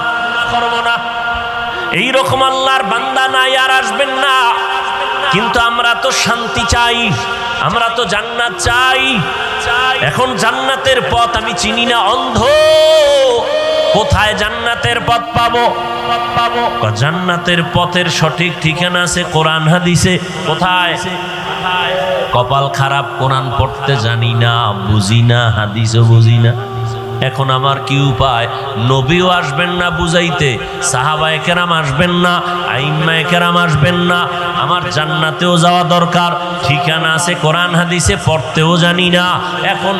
এইরকম আল্লাহর বান্দা নাই, আর আসবেন না। কিন্তু আমরা তো শান্তি চাই, আমরা তো জান্নাত চাই। এখন জান্নাতের পথ আমি চিনি না, অন্ধ। কোথায় জান্নাতের পথ পাবো? জান্নাতের পথের সঠিক ঠিকানা আছে কোরআন হাদিসে। কোথায়? কপাল খারাপ, কোরআন পড়তে জানি না, বুঝি না, হাদিসও বুঝি না। এখন আমার কি উপায়? নবীও আসবেন না বুঝাইতে, সাহাবায়ে কেরাম আসবেন না, আইম্মায়ে কেরাম আসবেন না। আমার জান্নাতেও যাওয়া দরকার, ঠিকানা আছে কোরআন হাদিসে, পড়তেও জানি না। এখন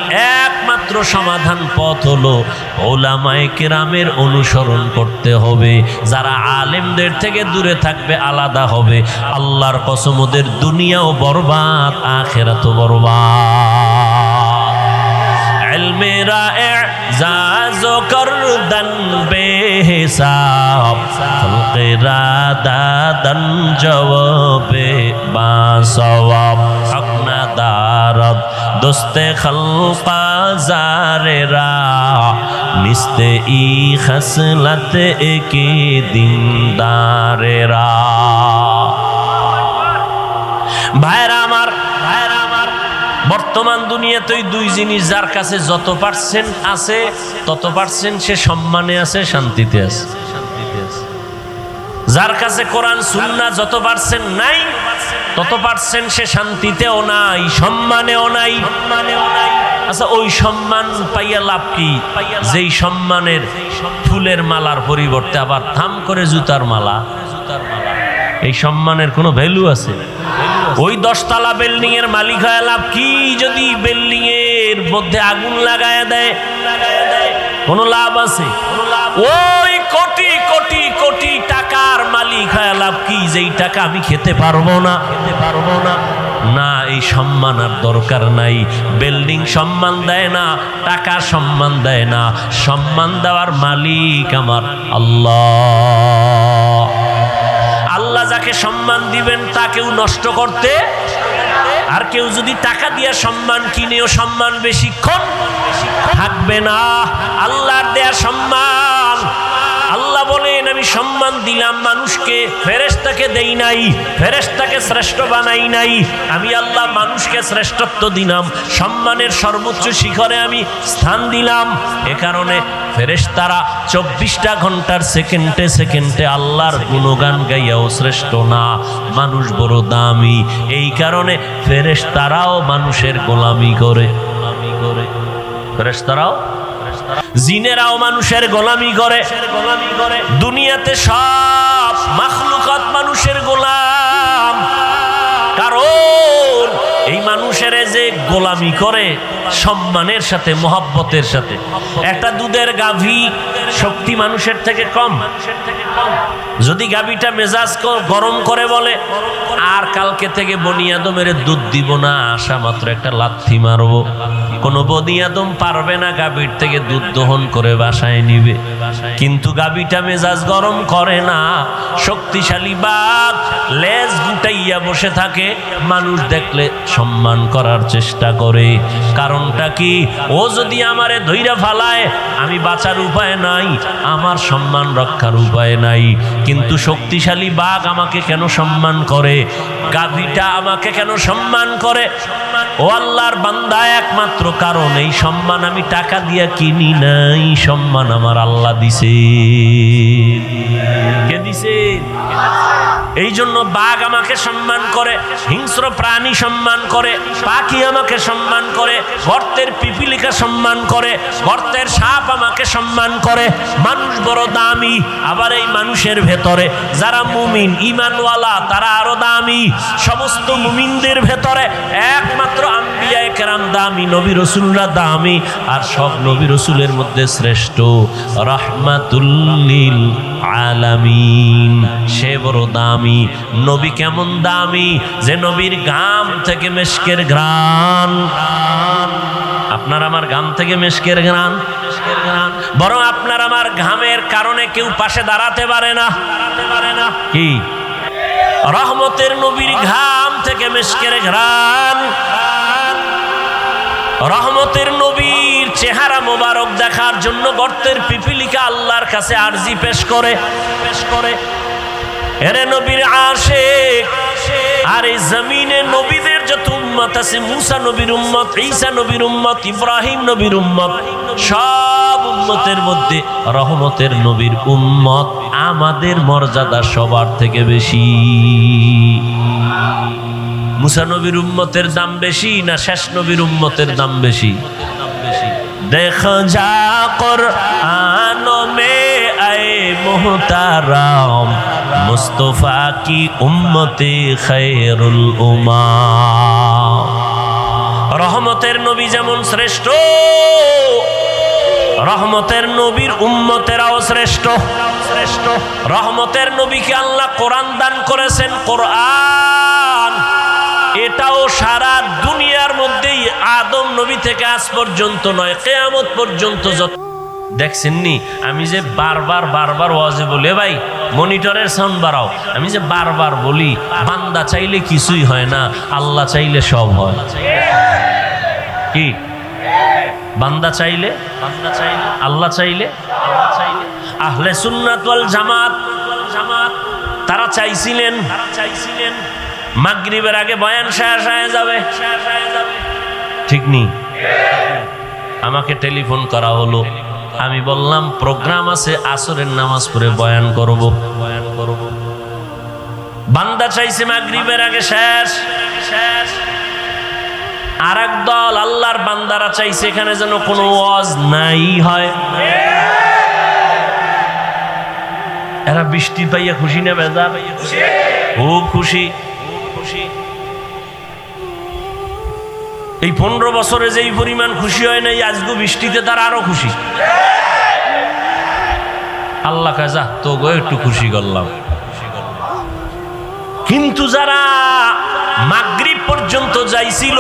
একমাত্র সমাধান পথ হলো ওলামায়ে কেরামের অনুসরণ করতে হবে। যারা আলেমদের থেকে দূরে থাকবে, আলাদা হবে, আল্লাহর কসম ওদের দুনিয়াও বরবাদ, আখিরাতও বরবাদ। মেরা এজাজো করদন বেহিসাব, খলকেরা দাদন জওয়াবে বাসওয়াব, হক না দারদ দোস্তে খলকা জারেরা, নিস্তে ই খসলত একি দিনদারেরা। ভাইরা আমার, বর্তমান দুনিয়াতে দুই জিনিস, যার কাছে যত পার্সেন্ট আছে তত পার্সেন্ট সে সম্মানে আছে, শান্তিতে আছে। যার কাছে কোরআন সুন্নাহ যত পার্সেন্ট নাই তত পার্সেন্ট সে শান্তিতেও নাই, সম্মানেও নাই। আচ্ছা, ওই সম্মান পাইয়া লাভ কি? যেই সম্মানের ফুলের মালার পরিবর্তে আবার থাম করে জুতার মালা, এই সম্মানের কোনো ভ্যালু আছে? ওই 10 তলা বিল্ডিং এর মালিক হয়ে লাভ কি যদি বিল্ডিং এর মধ্যে আগুন লাগায় দেয়? কোনো লাভ আছে? ওই কোটি কোটি কোটি টাকার মালিক হয়ে লাভ কি যেই টাকা আমি খেতে পারবো না? না, এই সম্মান আর দরকার নাই। বিল্ডিং সম্মান দেয় না, টাকা সম্মান দেয় না, সম্মান দেওয়ার মালিক আমার আল্লাহ। আল্লাহ যাকে সম্মান দিবেন তা কেউ নষ্ট করতে, আর কেউ যদি টাকা দিয়ে সম্মান কিনেও সম্মান বেশিক্ষণ থাকবে না। আল্লাহর দেয়া সম্মান, আল্লাহ বলেন আমি সম্মান দিলাম মানুষকে, ফেরেশতাকে দেই নাই, ফেরেশতাকে শ্রেষ্ঠ বানাই নাই। আমি আল্লাহ মানুষকে শ্রেষ্ঠত্ব দিলাম, সম্মানের সর্বোচ্চ শিখরে আমি স্থান দিলাম। এ কারণে ফেরেশতারা 24টা ঘন্টার সেকেন্ডে সেকেন্ডে আল্লাহর গুণগান গাইয়াও শ্রেষ্ঠ না, মানুষ বড় দামি। এই কারণে ফেরেশতারাও মানুষের গোলামি করে। ফেরেশতারাও জিনেরাও মানুষের গোলামি করে। দুনিয়াতে সব মাখলুকাত মানুষের গোলাম, কারণ এই মানুষের যে গোলামি করে সম্মানের সাথে, মোহাব্বতের সাথে। একটা দুধের গাভী শক্তি মানুষের থেকে কম। যদি গাভীটা মেজাজ গরম করে বলে আর কালকে থেকে বনি আদমের দুধ দিব না, আসা মাত্র একটা লাথি মারবো, কোনো বনি আদম পারবে না গাভীর থেকে দুধ দহন করে বাসায় নিবে। কিন্তু গাভীটা মেজাজ গরম করে না, শক্তিশালী বাঘ লেজ গুটাইয়া বসে থাকে, মানুষ দেখলে সম্মান করার চেষ্টা করে। কারণটা কি? ও যদি আমারে ধইরা ফালায় আমি বাঁচার উপায় নাই, আমার সম্মান রক্ষার উপায় নাই। কিন্তু শক্তিশালী বাঘ আমাকে কেন সম্মান করে? গাভীটা আমাকে কেন সম্মান করে? ও আল্লাহর বান্দা, একমাত্র কারণ এই সম্মান আমি টাকা দিয়া কিনি নাই, সম্মান আমার আল্লাহ দিছে। কে দিছে? এই জন্য বাঘ আমাকে সম্মান করে, হিংস্র প্রাণী সম্মান করে, পাখি আমাকে সম্মান করে, গর্তের পিপিলিকা সম্মান করে, গর্তের সাপ আমাকে সম্মান করে। মানুষ বড় দামি, আবার এই মানুষের ভেতরে যারা মুমিন ঈমানওয়ালা তারা আরো দামি। সমস্ত মুমিনদের ভেতরে একমাত্র আম্বিয়ায়ে কেরাম দামি, নবী রাসূলরা দামি। আর সব নবী রাসূলের মধ্যে শ্রেষ্ঠ রাহমাতুল লিল আলামিন, সে বড় দামি। নবী কেমন দামি? যে নবীর ঘাম থেকে মেশকের ঘ্রাণ। আপনার আমার ঘাম থেকে মেশকের ঘ্রাণ, বরং আপনার আমার ঘামের কারণে কেউ পাশে দাঁড়াতে পারে না। কি? রহমতের নবীর ঘাম থেকে মেশকের ঘ্রাণ। রহমতের নবীর চেহারা মোবারক দেখার জন্য গর্তের পিপিলিকা আল্লাহর কাছে আরজি পেশ করে। এরে নবীর আশিক, আর এই জমিনে নবীদের যত উম্মত আছে, মুসা নবীর উম্মত, ঈসা নবীর উম্মত, ইব্রাহিম নবীর উম্মত, সব উম্মতের মধ্যে রহমতের নবীর উম্মত আমাদের মর্যাদা সবার থেকে বেশি। মুসা নবীর উম্মতের দাম বেশি না শেষ নবীর উম্মতের দাম বেশি? দেখা যা কুরআন মে আয়ে মুহতারাম, মুস্তাফা কি উম্মতে খায়রুল উম্মাহ। রহমতের নবী যেমন শ্রেষ্ঠ, রহমতের নবীর উম্মতেরাও শ্রেষ্ঠ। রহমতের নবীকে আল্লাহ কোরআন দান করেছেন। কোরআন এটাও সারা দুনিয়ার মধ্যেই আদম নবী থেকে আজ পর্যন্ত নয়, কিয়ামত পর্যন্ত। যত দেখছেননি, আমি যে বারবার ওয়াজে বলি, ভাই মনিটরের সাউন্ড বাড়াও, আমি যে বারবার বলি বান্দা চাইলে কিছুই হয় না, আল্লাহ চাইলে সব হয়। কি? বান্দা চাইলে, আল্লাহ চাইলে। আহলে সুন্নাত ওয়াল জামাত তারা চাইছিলেন মাগরিবের আগে বয়ান শেষ হয়ে যাবে, ঠিক নেই? আমাকে টেলিফোন করা হলো, আমি বললাম প্রোগ্রাম আছে, আসরের নামাজ পড়ে বয়ান করব। বান্দা চাইছে মাগরিবের আগে শেষ। আর এক দল আল্লাহর বান্দারা চাইছে এখানে যেন কোনো ওয়াজ নাই হয়। এরা বৃষ্টি পাইয়া খুশি না বেজার? খুব খুশি। এই 15 বছরে যেই পরিমাণ খুশি হয় নাই, আজকে বৃষ্টিতে তার আরো খুশি। আল্লাহ কাজা তো গো একটু খুশি করলাম। কিন্তু যারা মাগরিব পর্যন্ত যাইছিল,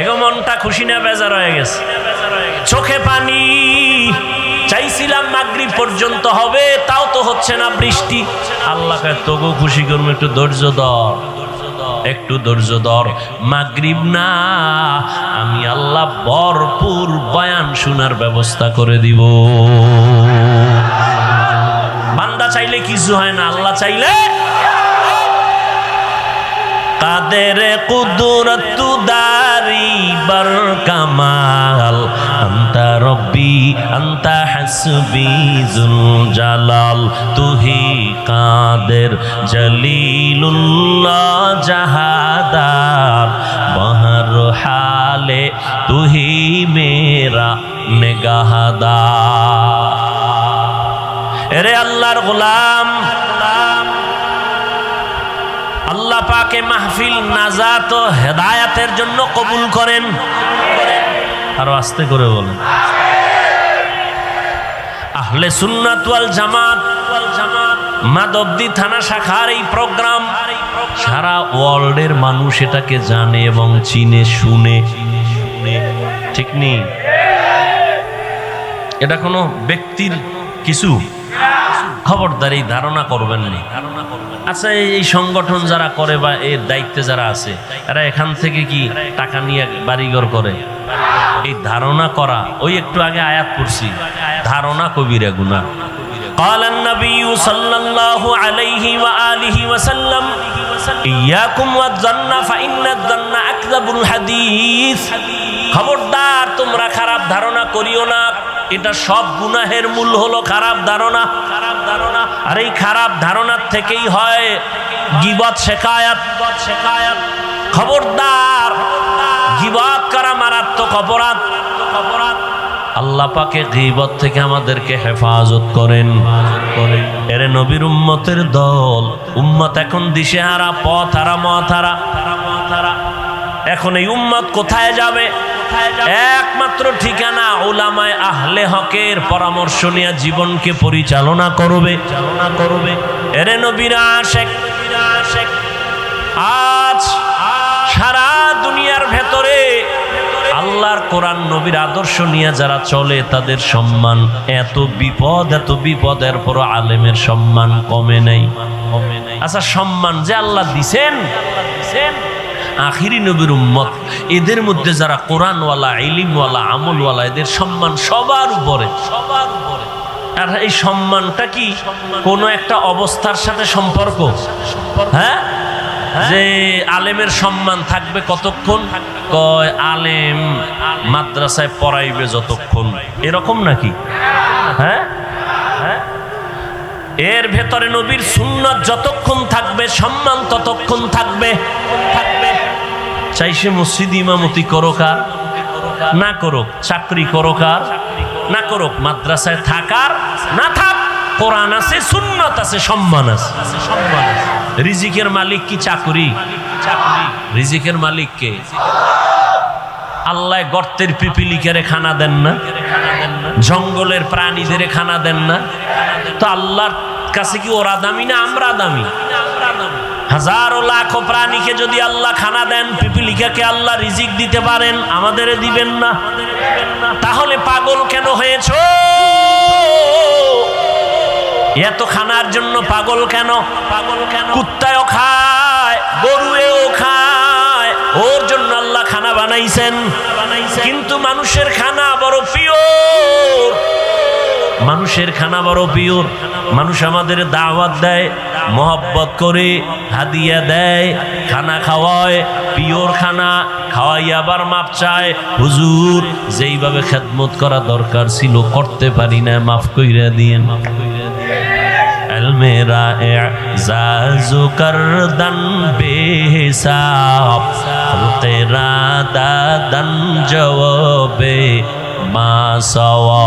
এগো মনটা খুশি না বেজার হয়ে গেছে, চোখে পানি। চাইছিলাম মাগরিব পর্যন্ত হবে, তাও তো হচ্ছে না, বৃষ্টি। আল্লাহ কাজ তো গো খুশি করবো, একটু ধৈর্য ধর, একটু ধৈর্য ধর। মাগরিব না, আমি আল্লাহ ভরপুর বয়ান শোনার ব্যবস্থা করে দিব। বান্দা চাইলে কিছু হয় না, আল্লাহ চাইলে। কাদের কুদরত দারি বার কামাল, আন্তা রব্বি আন্তা হাসবি জুল জালাল, তুহি কাদের জলিলুল্লাহ জাহাদার, বাহর हाले तू ही मेरा निगाहदार। এরে আল্লাহর গোলাম, আল্লাহ পাকে মাহফিল নাজাত ও হেদায়াতের জন্য কবুল করেন। আরো আস্তে করে বলেন। আহলে সুন্নাত ওয়াল জামাত মাধবদী থানা শাখার এই প্রোগ্রাম সারা ওয়ার্ল্ডের মানুষ এটাকে জানে এবং চিনে শুনে। ঠিক নেই, এটা কোনো ব্যক্তির কিছু, খবরদার এই ধারণা করবেন না। আচ্ছা, এই সংগঠন যারা করে বা এর দায়িত্বে যারা আছে, এরা এখান থেকে কি টাকা নিয়ে বাড়িঘর করে? এই ধারণা করা, ওই একটু আগে আয়াত পড়ছি, ধারণা কবিরা গুনাহ। قال النبي صلى الله عليه وآله وسلم إياكم والظن فإن الظن أكذب الحديث। খবরদার তোমরা খারাপ ধারণা করিও না, এটা সব গুনাহের মূল হলো খারাপ ধারণা। আর এই খারাপ ধারণার থেকেই হয় গীবত, শিকায়াত। খবরদার, গীবত করা মারাত্মক অপরাধ। আল্লাহ পাকে গীবত থেকে আমাদেরকে হেফাজত করেন। এরে নবীর উম্মতের দল, উম্মত এখন দিশেহারা, পথহারা, মথহারা। এখন এই উম্মত কোথায় যাবে? একমাত্র ঠিকানা উলামায়ে আহলে হকের পরামর্শ নিয়ে জীবনকে পরিচালনা করবে। এরে নবীর আশিক, আজ সারা দুনিয়ার ভেতরে আল্লাহর কোরআন নবীর আদর্শ নিয়ে যারা চলে তাদের সম্মান এত বিপদ, এরপর আলেমের সম্মান কমে নাই। আচ্ছা, সম্মান যে আল্লাহ দিছেন, আখিরি নবীর উম্মত, এদের মধ্যে যারা কোরআনওয়ালা, ইলমওয়ালা, আমলওয়ালা, এদের সম্মান সবার উপরে। আর এই সম্মানটা কি কোনো একটা অবস্থার সাথে সম্পর্ক? হ্যাঁ, যে আলেমের সম্মান থাকবে কতক্ষণ? কয় আলেম মাদ্রাসায় পড়াইবে যতক্ষণ, এরকম নাকি? হ্যাঁ, এর ভেতরে নবীর সুন্নাত যতক্ষণ থাকবে সম্মান ততক্ষণ থাকবে। চাই সে মসজিদ ইমামতি করুক আর না করুক, চাকরি করুক আর না করুক, মাদ্রাসায় থাকার না থাক, কোরআন আছে, সুন্নাত আছে, সম্মান আছে। রিজিকের মালিক কি চাকরি? রিজিকের মালিক কে? আল্লাহ গর্তের পিপিলিকেরে খানা দেন না, জঙ্গলের প্রাণীদের খানা দেন না, তো আল্লাহর কাছে কি ওরা দামি না আমরা দামি? হাজারো লাখো প্রাণীকে যদি আল্লাহ খানা দেন, পিপিলিকাকে আল্লাহ রিজিক দিতে পারেন, আমাদের দিবেন না? তাহলে পাগল কেন হয়েছো? এত খানার জন্য পাগল কেন? কুত্তায়ও খায়, গরুয়েও খায়, ওর জন্য আল্লাহ খানা বানাইছেন। কিন্তু মানুষের খানা বড় পিওর, মানুষের খানা বড় পিওর। মানুষ আমাদের দাওয়াত দেয়, মহব্বত করে হাদিয়া দেয়, খানা খাওয়ায়, পিওর খানা খাওয়াই, আবার মাপ চায়, হুজুর যেইভাবে খেদমত করা দরকার ছিল করতে পারি না, মাফ কইরা দিয়েন। মেরা এজাজু করদন বেহিসাব, তেরা দাদন জওয়াবে মা সওয়া।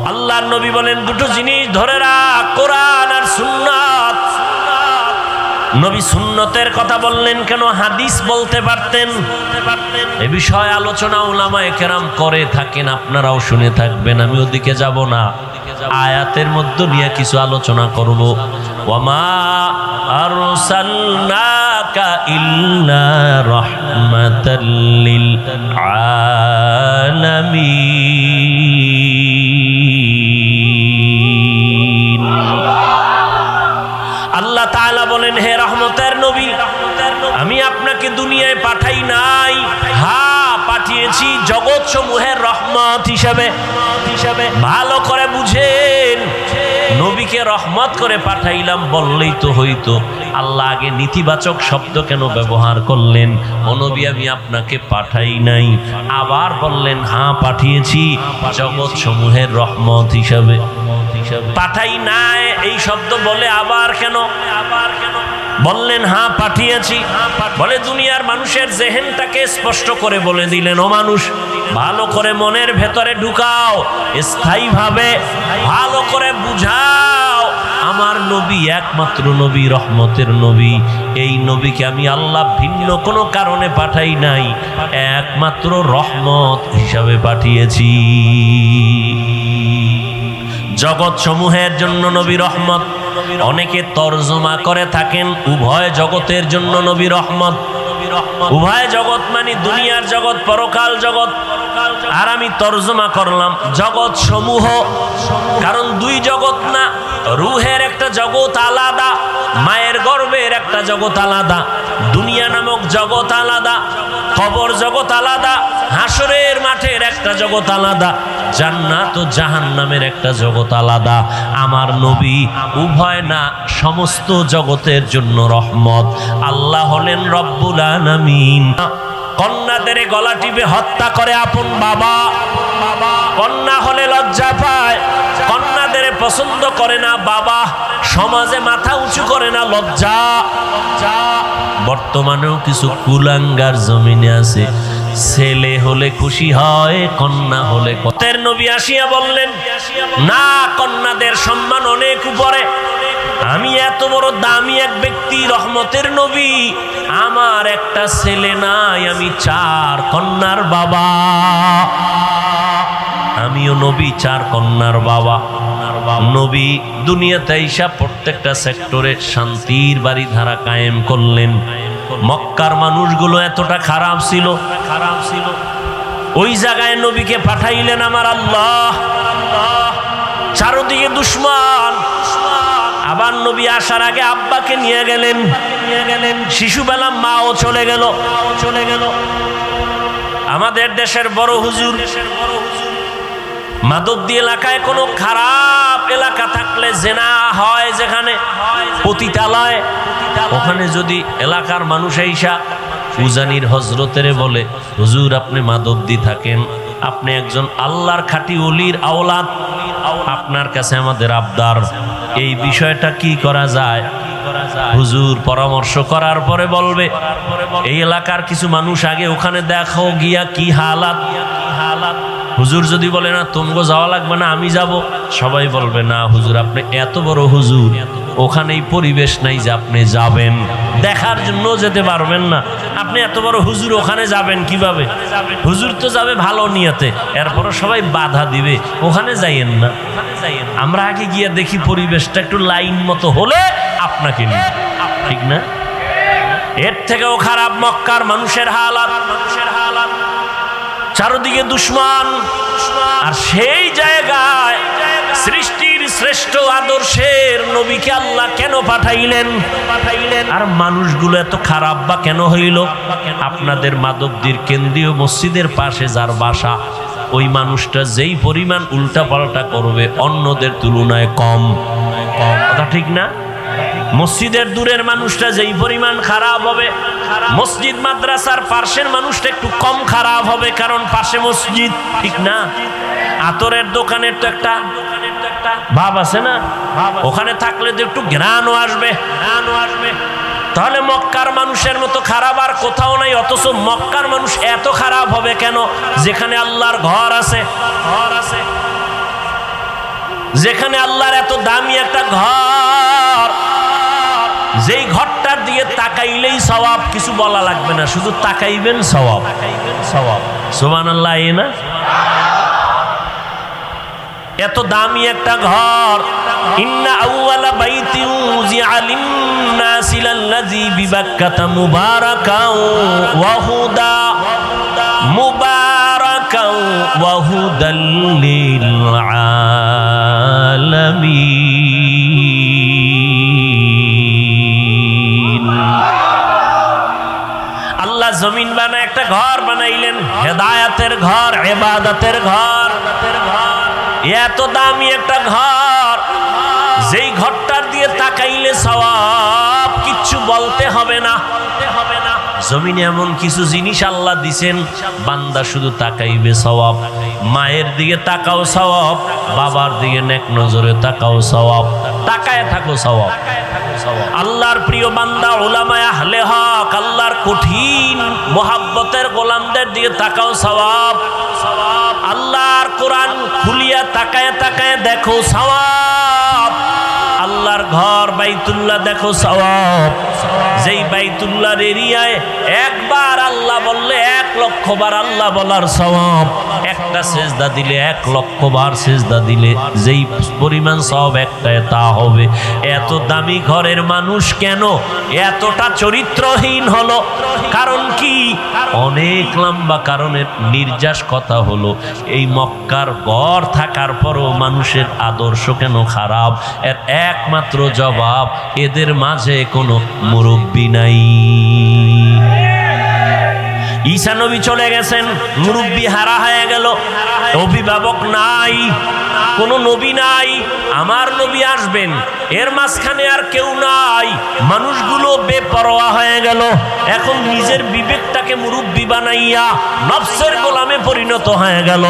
আল্লাহর নবী বলেন দুটো জিনিস ধরে রাখ, কোরআন আর সুন্নাত। নবী সুন্নতের কথা বললেন কেন? হাদিস বলতে পারতেন। এ বিষয়ে আলোচনা উলামায়ে কেরাম করে থাকেন, আপনারাও শুনে থাকবেন, আমি ওদিকে যাব না। আয়াতের মধ্যে নিয়ে কিছু আলোচনা করব। ওয়ামা আরসালনাকা ইল্লা রাহমাতাল লিল আলামিন। আল্লাহ তাআলা বলেন, হে রহমতের নবী, আমি আপনাকে দুনিয়ায় পাঠাই নাই, হ্যাঁ পাঠিয়েছি জগৎ সমূহের রহমত হিসাবে। ভালো করে বুঝেন, নবীকে রহমত করে পাঠাইলাম বললেই তো হইতো। আল্লাহ আগে নেতিবাচক শব্দ কেন ব্যবহার করলেন? ও নবী, আমি আপনাকে পাঠাই নাই। আবার বললেন, হ্যাঁ পাঠিয়েছি জগৎ সমূহের রহমত হিসাবে। পাঠাই নাই এই শব্দ বলে আবার কেন? বললেন হ্যাঁ পাঠিয়েছি। বলে দুনিয়ার মানুষের জেহেনটাকে স্পষ্ট করে বলে দিলেন, ও মানুষ ভালো করে মনের ভেতরে ঢুকাও, স্থায়ীভাবে ভালো করে বুঝাও, আমার নবী একমাত্র নবী, রহমতের নবী। এই নবীকে আমি আল্লাহ ভিন্ন কোনো কারণে পাঠাই নাই, একমাত্র রহমত হিসাবে পাঠিয়েছি। জগৎ সমূহের জন্য নবী রহমত। অনেকে তর্জমা করে থাকেন উভয় জগতের জন্য নবী রহমত। উভয় জগৎ মানে দুনিয়ার জগৎ, পরকাল জগৎ। আর আমি তর্জমা করলাম জগৎ সমূহ, কারণ দুই জগৎ না, রুহের একটা জগৎ আলাদা, মায়ের গর্ভের একটা জগৎ আলাদা, দুনিয়া নামক জগৎ আলাদা, কবর জগৎ আলাদা, হাসরের মাঠের একটা জগৎ আলাদা, জান্নাত ও জাহান্নামের একটা জগৎ আলাদা। আমার নবী উভয় না, সমস্ত জগতের জন্য রহমত। আল্লাহ হলেন রব্বুল আলামিন। কন্যাদের গলা টিপে হত্যা করে আপন বাবা, কন্যা হলে লজ্জা পায়, কন্যাদের পছন্দ করে না বাবা, সমাজে মাথা উঁচু করে না, লজ্জা। বর্তমানেও কিছু কুলাঙ্গার জমিনে আছে, ছেলে হলে খুশি হয়, কন্যা হলে। তের নবী আসিয়া বললেন না, কন্যাদের সম্মান অনেক উপরে। আমি এত বড় দামি এক ব্যক্তি, রহমতের নবী, আমার একটা ছেলে নাই, আমি 4 কন্যার বাবা। আমিও নবী, 4 কন্যার বাবা। নবী দুনিয়াতে আইসা প্রত্যেকটা সেক্টরে শান্তির বাড়ি ধারা কায়েম করলেন। মক্কার মানুষগুলো এতটা খারাপ ছিল, ওই জায়গায় নবীকে পাঠাইলেন আমার আল্লাহ। চারদিকে দুশমন। আবার নবী আসার আগে আব্বাকে নিয়ে গেলেন, শিশুবেলা মাও চলে গেল। আমাদের দেশের বড় হুজুর, মাদবদী এলাকায় কোনো খারাপ এলাকা থাকলে, জেনা হয় যেখানে, পতিতালয়, ওখানে যদি এলাকার মানুষ আইসা উজানির হজরতেরে বলে, হুজুর আপনি মাদবদী থাকেন, আপনি একজন আল্লাহর খাঁটি ওলির আওলাদ, আপনার কাছে আমাদের আবদার, এই বিষয়টা কি করা যায়? হুজুর পরামর্শ করার পরে বলবে, এই এলাকার কিছু মানুষ আগে ওখানে দেখো গিয়া কি হালাত। হুজুর যদি বলে না তোমগো যাওয়া লাগবে না, আমি যাব, সবাই বলবে না হুজুর আপনি এত বড় হুজুর, ওখানেই পরিবেশ নাই যে আপনি যাবেন, দেখার জন্য যেতে পারবেন না, আপনি এত বড় হুজুর ওখানে যাবেন কিভাবে? হুজুর তো যাবে ভালো নিয়তে, এরপরও সবাই বাধা দিবে, ওখানে যাইয়েন না। আমরা আগে গিয়ে দেখি পরিবেশটা একটু লাইন মতো হলে আপনাকে নিয়ে, ঠিক না? এর থেকেও খারাপ মক্কার মানুষের হালাত। চারদিকে দুশমন, আর সেই জায়গায় সৃষ্টির শ্রেষ্ঠ আদর্শের নবীকে আল্লাহ কেন পাঠাইলেন? আর মানুষগুলো এত খারাপ বা কেন হইল? আপনাদের মাদবদীর কেন্দ্রীয় মসজিদের পাশে যার বাসা, ওই মানুষটা যেই পরিমাণ উল্টাপাল্টা করবে অন্যদের তুলনায় কম। কথা ঠিক না? মসজিদের দূরের মানুষটা যেই পরিমাণ খারাপ হবে, মসজিদ মাদ্রাসার পাশের মানুষটা একটু কম খারাপ হবে, কারণ পাশে মসজিদ, ঠিক না? আতরের দোকানের তো একটা ভাব আছে না, ওখানে থাকলে তো একটু ঘ্রাণও আসবে। তাহলে মক্কার মানুষের মতো খারাপ আর কোথাও নাই, অথচ মক্কার মানুষ এত খারাপ হবে কেন? যেখানে আল্লাহর ঘর আছে, যেখানে আল্লাহর এত দামি একটা ঘর, যেই ঘরটার দিকে তাকাইলেই সওয়াব, কিছু বলা লাগবে না, শুধু তাকাইবেন সওয়াব। সুবহানাল্লাহ। এই না এত দামি একটা ঘর। ইন্না আউওয়ালা বাইতিন উযিআ লিন-নাসি লাল্লাযী বিবাক্কাতা মুবারাকাও ওয়া হুদা, মুবারাকাও ওয়া হুদাল লিল আলামিন। আল্লাহ জমিন বানায় একটা ঘর বানাইলেন, হেদায়েতের ঘর, ইবাদতের ঘর। এত দামি একটা ঘর, যেই ঘরটার দিয়ে তাকাইলে সওয়াব, কিচ্ছু বলতে হবে না। জমিনে এমন কিছু জিনিস আল্লাহ দিছেন, বান্দা শুধু তাকাইবে সওয়াব। মায়ের দিকে তাকাও সওয়াব, বাবার দিকে নেক নজরে তাকাও সওয়াব, তাকায় থাকো সওয়াব। আল্লাহর প্রিয় বান্দা উলামায়ে আহলে হক, আল্লাহর কঠিন মোহাব্বতের গোলামদের দিকে তাকাও সওয়াব। আল্লাহর কোরআন খুলিয়া তাকায় তাকায় দেখো সওয়াব। আল্লাহর ঘর বাইতুল্লাহ দেখো সওয়াব। যেই বাইতুল্লাহর এরিয়ায় একবার আল্লাহ বললে 1,00,000 বার আল্লাহ বলার সওয়াব। একটা সেজদা দিলে 1,00,000 বার সেজদা দিলে যেই পরিমাণ সওয়াব একটায় তা হবে। এত দামি ঘরের মানুষ কেন এতটা চরিত্রহীন হলো? কারণ কি? অনেক লম্বা কারণের নির্যাস কথা হলো, এই মক্কার ঘর থাকার পরও মানুষের আদর্শ কেন খারাপ? এর একমাত্র জবাব, এদের মাঝে কোনো মুরব্বি নাই। ঈসা নবী চলে গেছেন, মুরব্বি হারা হয়ে গেল, অভিভাবক নাই, কোনো নবী নাই। আমার নবী আসবেন, এর মাঝখানে আর কেউ নাই। মানুষগুলো বেপরোয়া হয়ে গেল। এখন নিজের বিবেকটাকে মুরব্বি বানাইয়া নফসের গোলামে পরিণত হয়ে গেল।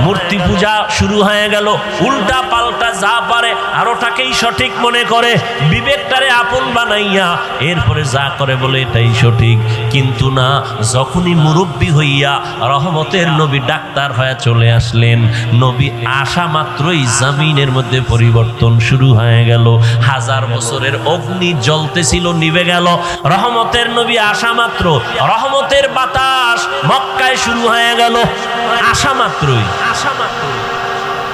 মূর্তি পূজা শুরু হয়ে গেল, উল্টা পাল্টা যা পারে আরোটাকেই সঠিক মনে করে, বিবেকটারে আপন বানাইয়া এরপরে যা করে বলে এটাই সঠিক। কিন্তু না, যখনই মুরব্বি হইয়া রহমতের নবী ডাক্তার হয়ে চলে আসলেন, নবী আসা মাত্রই জমিনের মধ্যে পরিবর্তন শুরু হয়ে গেল। 1000 বছরের অগ্নি জ্বলতেছিল, নিভে গেল। রহমতের নবী আসা মাত্র রহমতের বাতাস মক্কায় শুরু হয়ে গেল, আসা মাত্রই।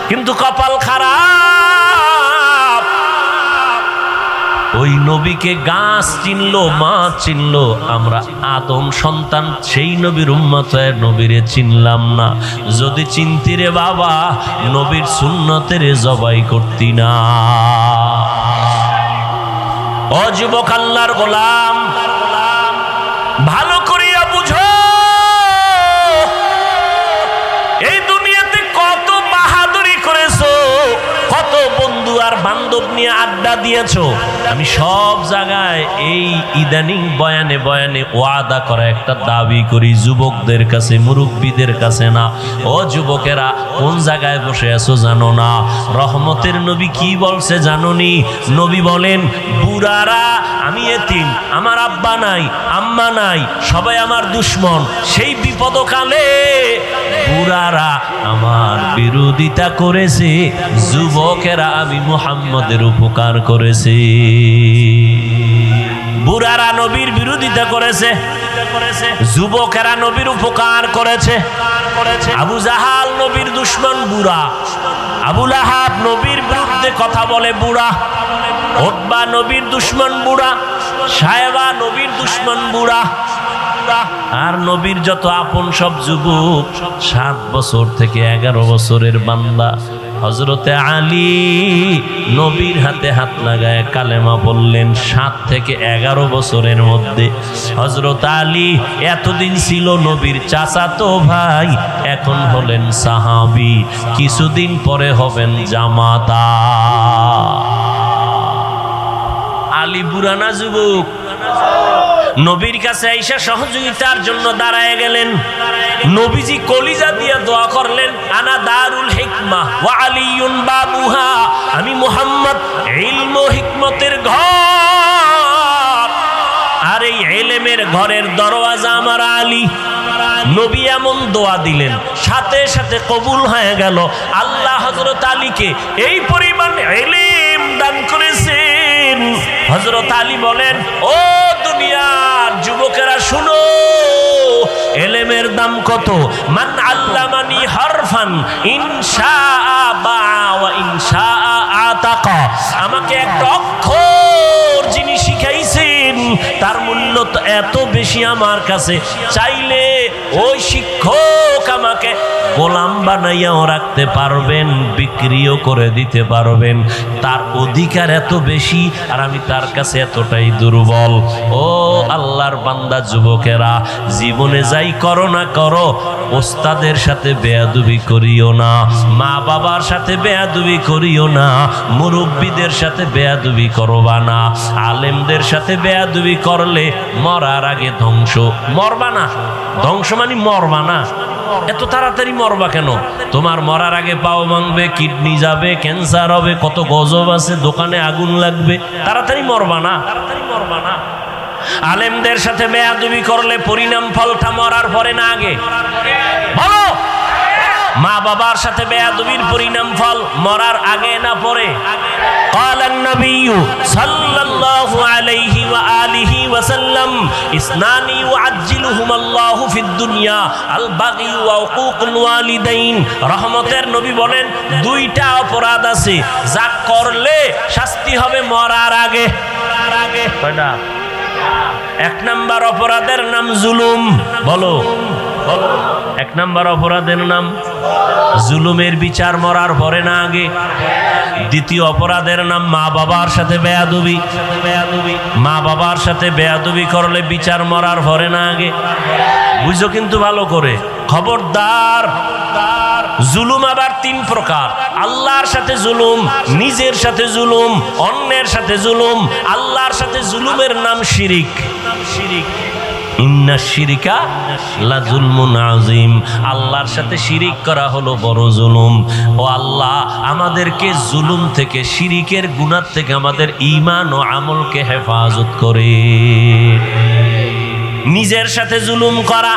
কিন্তু কপাল খারাপ, ওই নবীকে গাছ চিনলো, মাছ চিনলো, আমরা আদম সন্তান সেই নবীর উম্মত নবীরে চিনলাম না। যদি চিনতি রে বাবা, নবীর সুন্নতের জবাই করতি না। ও যুবক আল্লাহর গোলাম, ভালো করিয়া বুঝো, এই দুনিয়াতে কত বাহাদুরি করেছো, কত বন্ধু আর বান্ধব নিয়ে আড্ডা দিয়েছো। আমি সব জায়গায় এই ইদানিং বয়ানে বয়ানে ওয়াদা করা একটা দাবি করি যুবকদের কাছে, মুরব্বীদের কাছে না। ও যুবকেরা, কোন জায়গায় বসে আছো জানো না? রহমতের নবী কি বলছে জানোনি? নবী বলেন, বুড়ারা, আমি এতিম, আমার আব্বা নাই, আম্মা নাই, সবাই আমার দুশ্মন। সেই বিপদকালে বুড়ারা আমার বিরোধিতা করেছে, যুবকেরা আমি মুহাম্মদের উপকার করেছে। বুড়ারা নবীর বিরোধিতা করেছে, যুবকেরা নবীর উপকার করেছে। আবু জাহাল নবীর দুশ্মন বুড়া, আবু লাহাব নবীর বিরুদ্ধে কথা বলে বুড়া, উতবা নবীর দুশ্মন বুড়া, সায়েবা নবীর দুশ্মন বুড়া। আর নবীর যত আপন সব যুবক, 7 বছর থেকে 11 বছরের বান্দা। হযরতে আলী নবীর হাতে হাত লাগায় কালেমা বললেন 7 থেকে 11 বছরের মধ্যে। হযরত আলী এতদিন ছিল নবীর চাচাতো ভাই, এখন হলেন সাহাবী, কিছুদিন পরে হবেন জামাতা। আলী বুড়া না যুবক? নবীর কাছে আইসা সহযোগিতার জন্য দাঁড়ায় গেলেন। নবীজি কলিজা দিয়ে দোয়া করলেন, আনা দারুল হিকমা ওয়া আলিয়ুন বাবুহা, আমি মুহাম্মদ ইলম ও হিকমতের ঘর, আর এই ইলমের ঘরের দরওয়াজা আমার আলী। নবী এমন দোয়া দিলেন, সাথে সাথে কবুল হয়ে গেল। আল্লাহ হযরত আলীকে এই পরিমাণ ইলম দান করেছেন। হযরত আলী বলেন, ও দুনিয়ার যুবকেরা শুনো, ইলমের দাম কত? মান আল্লামানি হারফান ইনশাআ বাআ ওয়া ইনশাআ আতাকা, আমাকে একটা অক্ষর যিনি শিখাইছেন তার মূল্য তো এত বেশি আমার কাছে, চাইলে ওই শিক্ষক আমাকে গোলাম বানাইয়াও রাখতে পারবেন, বিক্রিও করে দিতে পারবেন। তার অধিকার এত বেশি, আর আমি তার কাছে এতটাই দুর্বল। ও আল্লাহর বান্দা যুবকেরা, জীবনে যাই করো না করো, ওস্তাদের সাথে বেয়াদবি করিও না, মা বাবার সাথে বেয়াদবি করিও না, মুরব্বীদের সাথে বেয়াদবি করবা না। আলেমদের সাথে বেয়াদবি করলে মরার আগে ধ্বংস। মরবা না, ধ্বংস মানে মরবা না। এত তাড়াতাড়ি মরবা কেন? তোমার মরার আগে পাও ভাঙবে, কিডনি যাবে, ক্যান্সার হবে, কত গজব আছে, দোকানে আগুন লাগবে। তাড়াতাড়ি মরবা না, তাড়াতাড়ি মরবা না। আলেমদের সাথে বেয়াদবি করলে পরিণাম ফলটা মরার পরে না আগে? বলো, মা বাবার সাথে বেয়াদবির পরিণাম ফল মরার আগে না পরে? قال النبي صلى الله عليه وآله وسلم اثنان يعجلهما الله في الدنيا البغي وعقوق الوالدين। রহমতের নবী বলেন দুইটা অপরাধ আছে যা করলে শাস্তি হবে মরার আগে। কয়টা? এক নাম্বার অপরাধের নাম জুলুম। বলো বলো, এক নাম্বার অপরাধের নাম জুলুমের বিচার মরার পরে না আগে। দ্বিতীয় অপরাধের নাম মা বাবার সাথে বেয়াদবি। মা বাবার সাথে বেয়াদবি করলে বিচার মরার পরে না আগে। বুঝো কিন্তু ভালো করে, খবরদার। জুলুম আবার তিন প্রকার: আল্লাহর সাথে জুলুম, নিজের সাথে জুলুম, অন্যের সাথে জুলুম। আল্লাহর সাথে জুলুমের নাম শিরিক। ইন্না শিরিকা লা যুলমুন আযীম। আল্লাহর সাথে শিরিক করা হলো বড় জুলুম। ও আল্লাহ, আমাদেরকে জুলুম থেকে, শিরিকের গুনাহ থেকে আমাদের ঈমান ও আমলকে হেফাজত করে। নিজের সাথে জুলুম করা,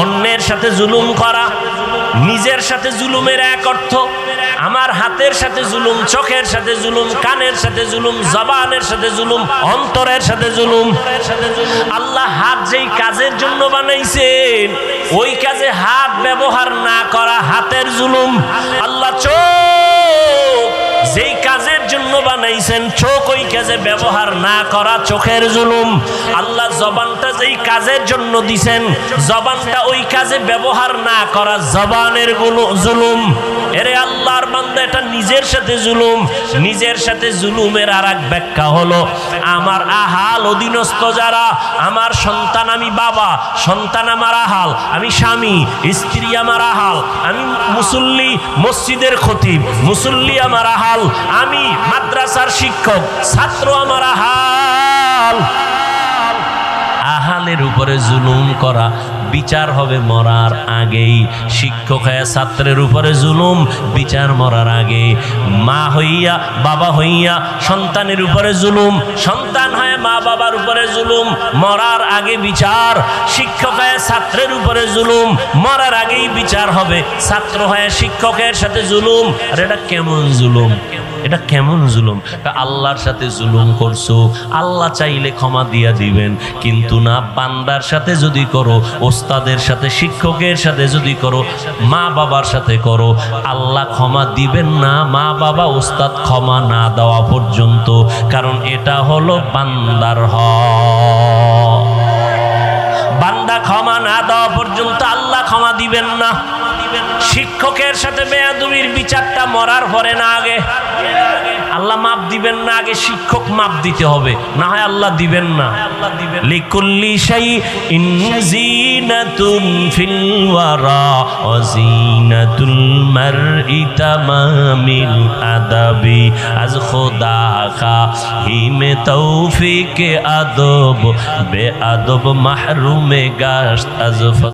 অন্যের সাথে জুলুম করা। নিজের সাথে জুলুমের এক অর্থ আমার হাতের সাথে জুলুম, চোখের সাথে জুলুম, কানের সাথে জুলুম, জবানের সাথে জুলুম, অন্তরের সাথে জুলুম। আল্লাহ হাত যেই কাজের জন্য বানাইছেন ওই কাজে হাত ব্যবহার না করা হাতের জুলুম। আল্লাহ চোখ যেই কাজের জন্য বানাইছেন চোখ ওই কাজে ব্যবহার না করা চোখের জুলুম। আল্লাহ জবানটা যেই কাজের জন্য দিছেন জবানটা ওই কাজে ব্যবহার না করা জবানের জুলুম। এরে আল্লাহর বান্দা, এটা নিজের সাথে জুলুম। নিজের সাথে জুলুমের আর এক ব্যাখ্যা হলো আমার আহাল অধীনস্থ যারা, আমার সন্তান, আমি বাবা, সন্তান আমার আহাল, আমি স্বামী, স্ত্রী আমার আহাল, আমি মুসল্লি, মসজিদের খতিব, মুসল্লি আমার আহাল, আমি মাদ্রাসার শিক্ষক, ছাত্র আমার আহাল। আহালের উপরে জুলুম করা বিচার হবে মরার আগেই। শিক্ষক হয়ে ছাত্রের উপরে জুলুম, বিচার মরার আগে। মা হইয়া, বাবা হইয়া সন্তানের উপরে জুলুম, সন্তান হয়ে মা বাবার উপরে জুলুম, মরার আগে বিচার। শিক্ষক হয়ে ছাত্রের উপরে জুলুম, মরার আগেই বিচার হবে। ছাত্র হয়ে শিক্ষকের সাথে জুলুম। আর এটা কেমন জুলুম? এটা কেমন জুলুম? আল্লাহর সাথে জুলুম করছো, আল্লাহ চাইলে ক্ষমা দিয়া দিবেন, কিন্তু না, বান্দার সাথে যদি করো, ওস্তাদের সাথে, শিক্ষকের সাথে যদি করো, মা বাবার সাথে করো, আল্লাহ ক্ষমা দিবেন না মা বাবা ওস্তাদ ক্ষমা না দেওয়া পর্যন্ত। কারণ এটা হলো বান্দার হক। বান্দা ক্ষমা না দেওয়া পর্যন্ত আল্লাহ ক্ষমা দিবেন না। শিক্ষকের সাথে বেয়াদবির বিচারটা মরার পরে না আগে। আল্লাহ মাপ দিবেন না, আগে শিক্ষক মাপ দিতে হবে, না হয় আল্লাহ দিবেন না। লিকুল্লি শাইইন জিনাতুন ফিল ওয়ারা ওয়া জিনাতুল মারই তামামিল আদাবি আজ খোদা খাহিমে তৌফিক আদব বে আদব মাহরুমে গাশত আজ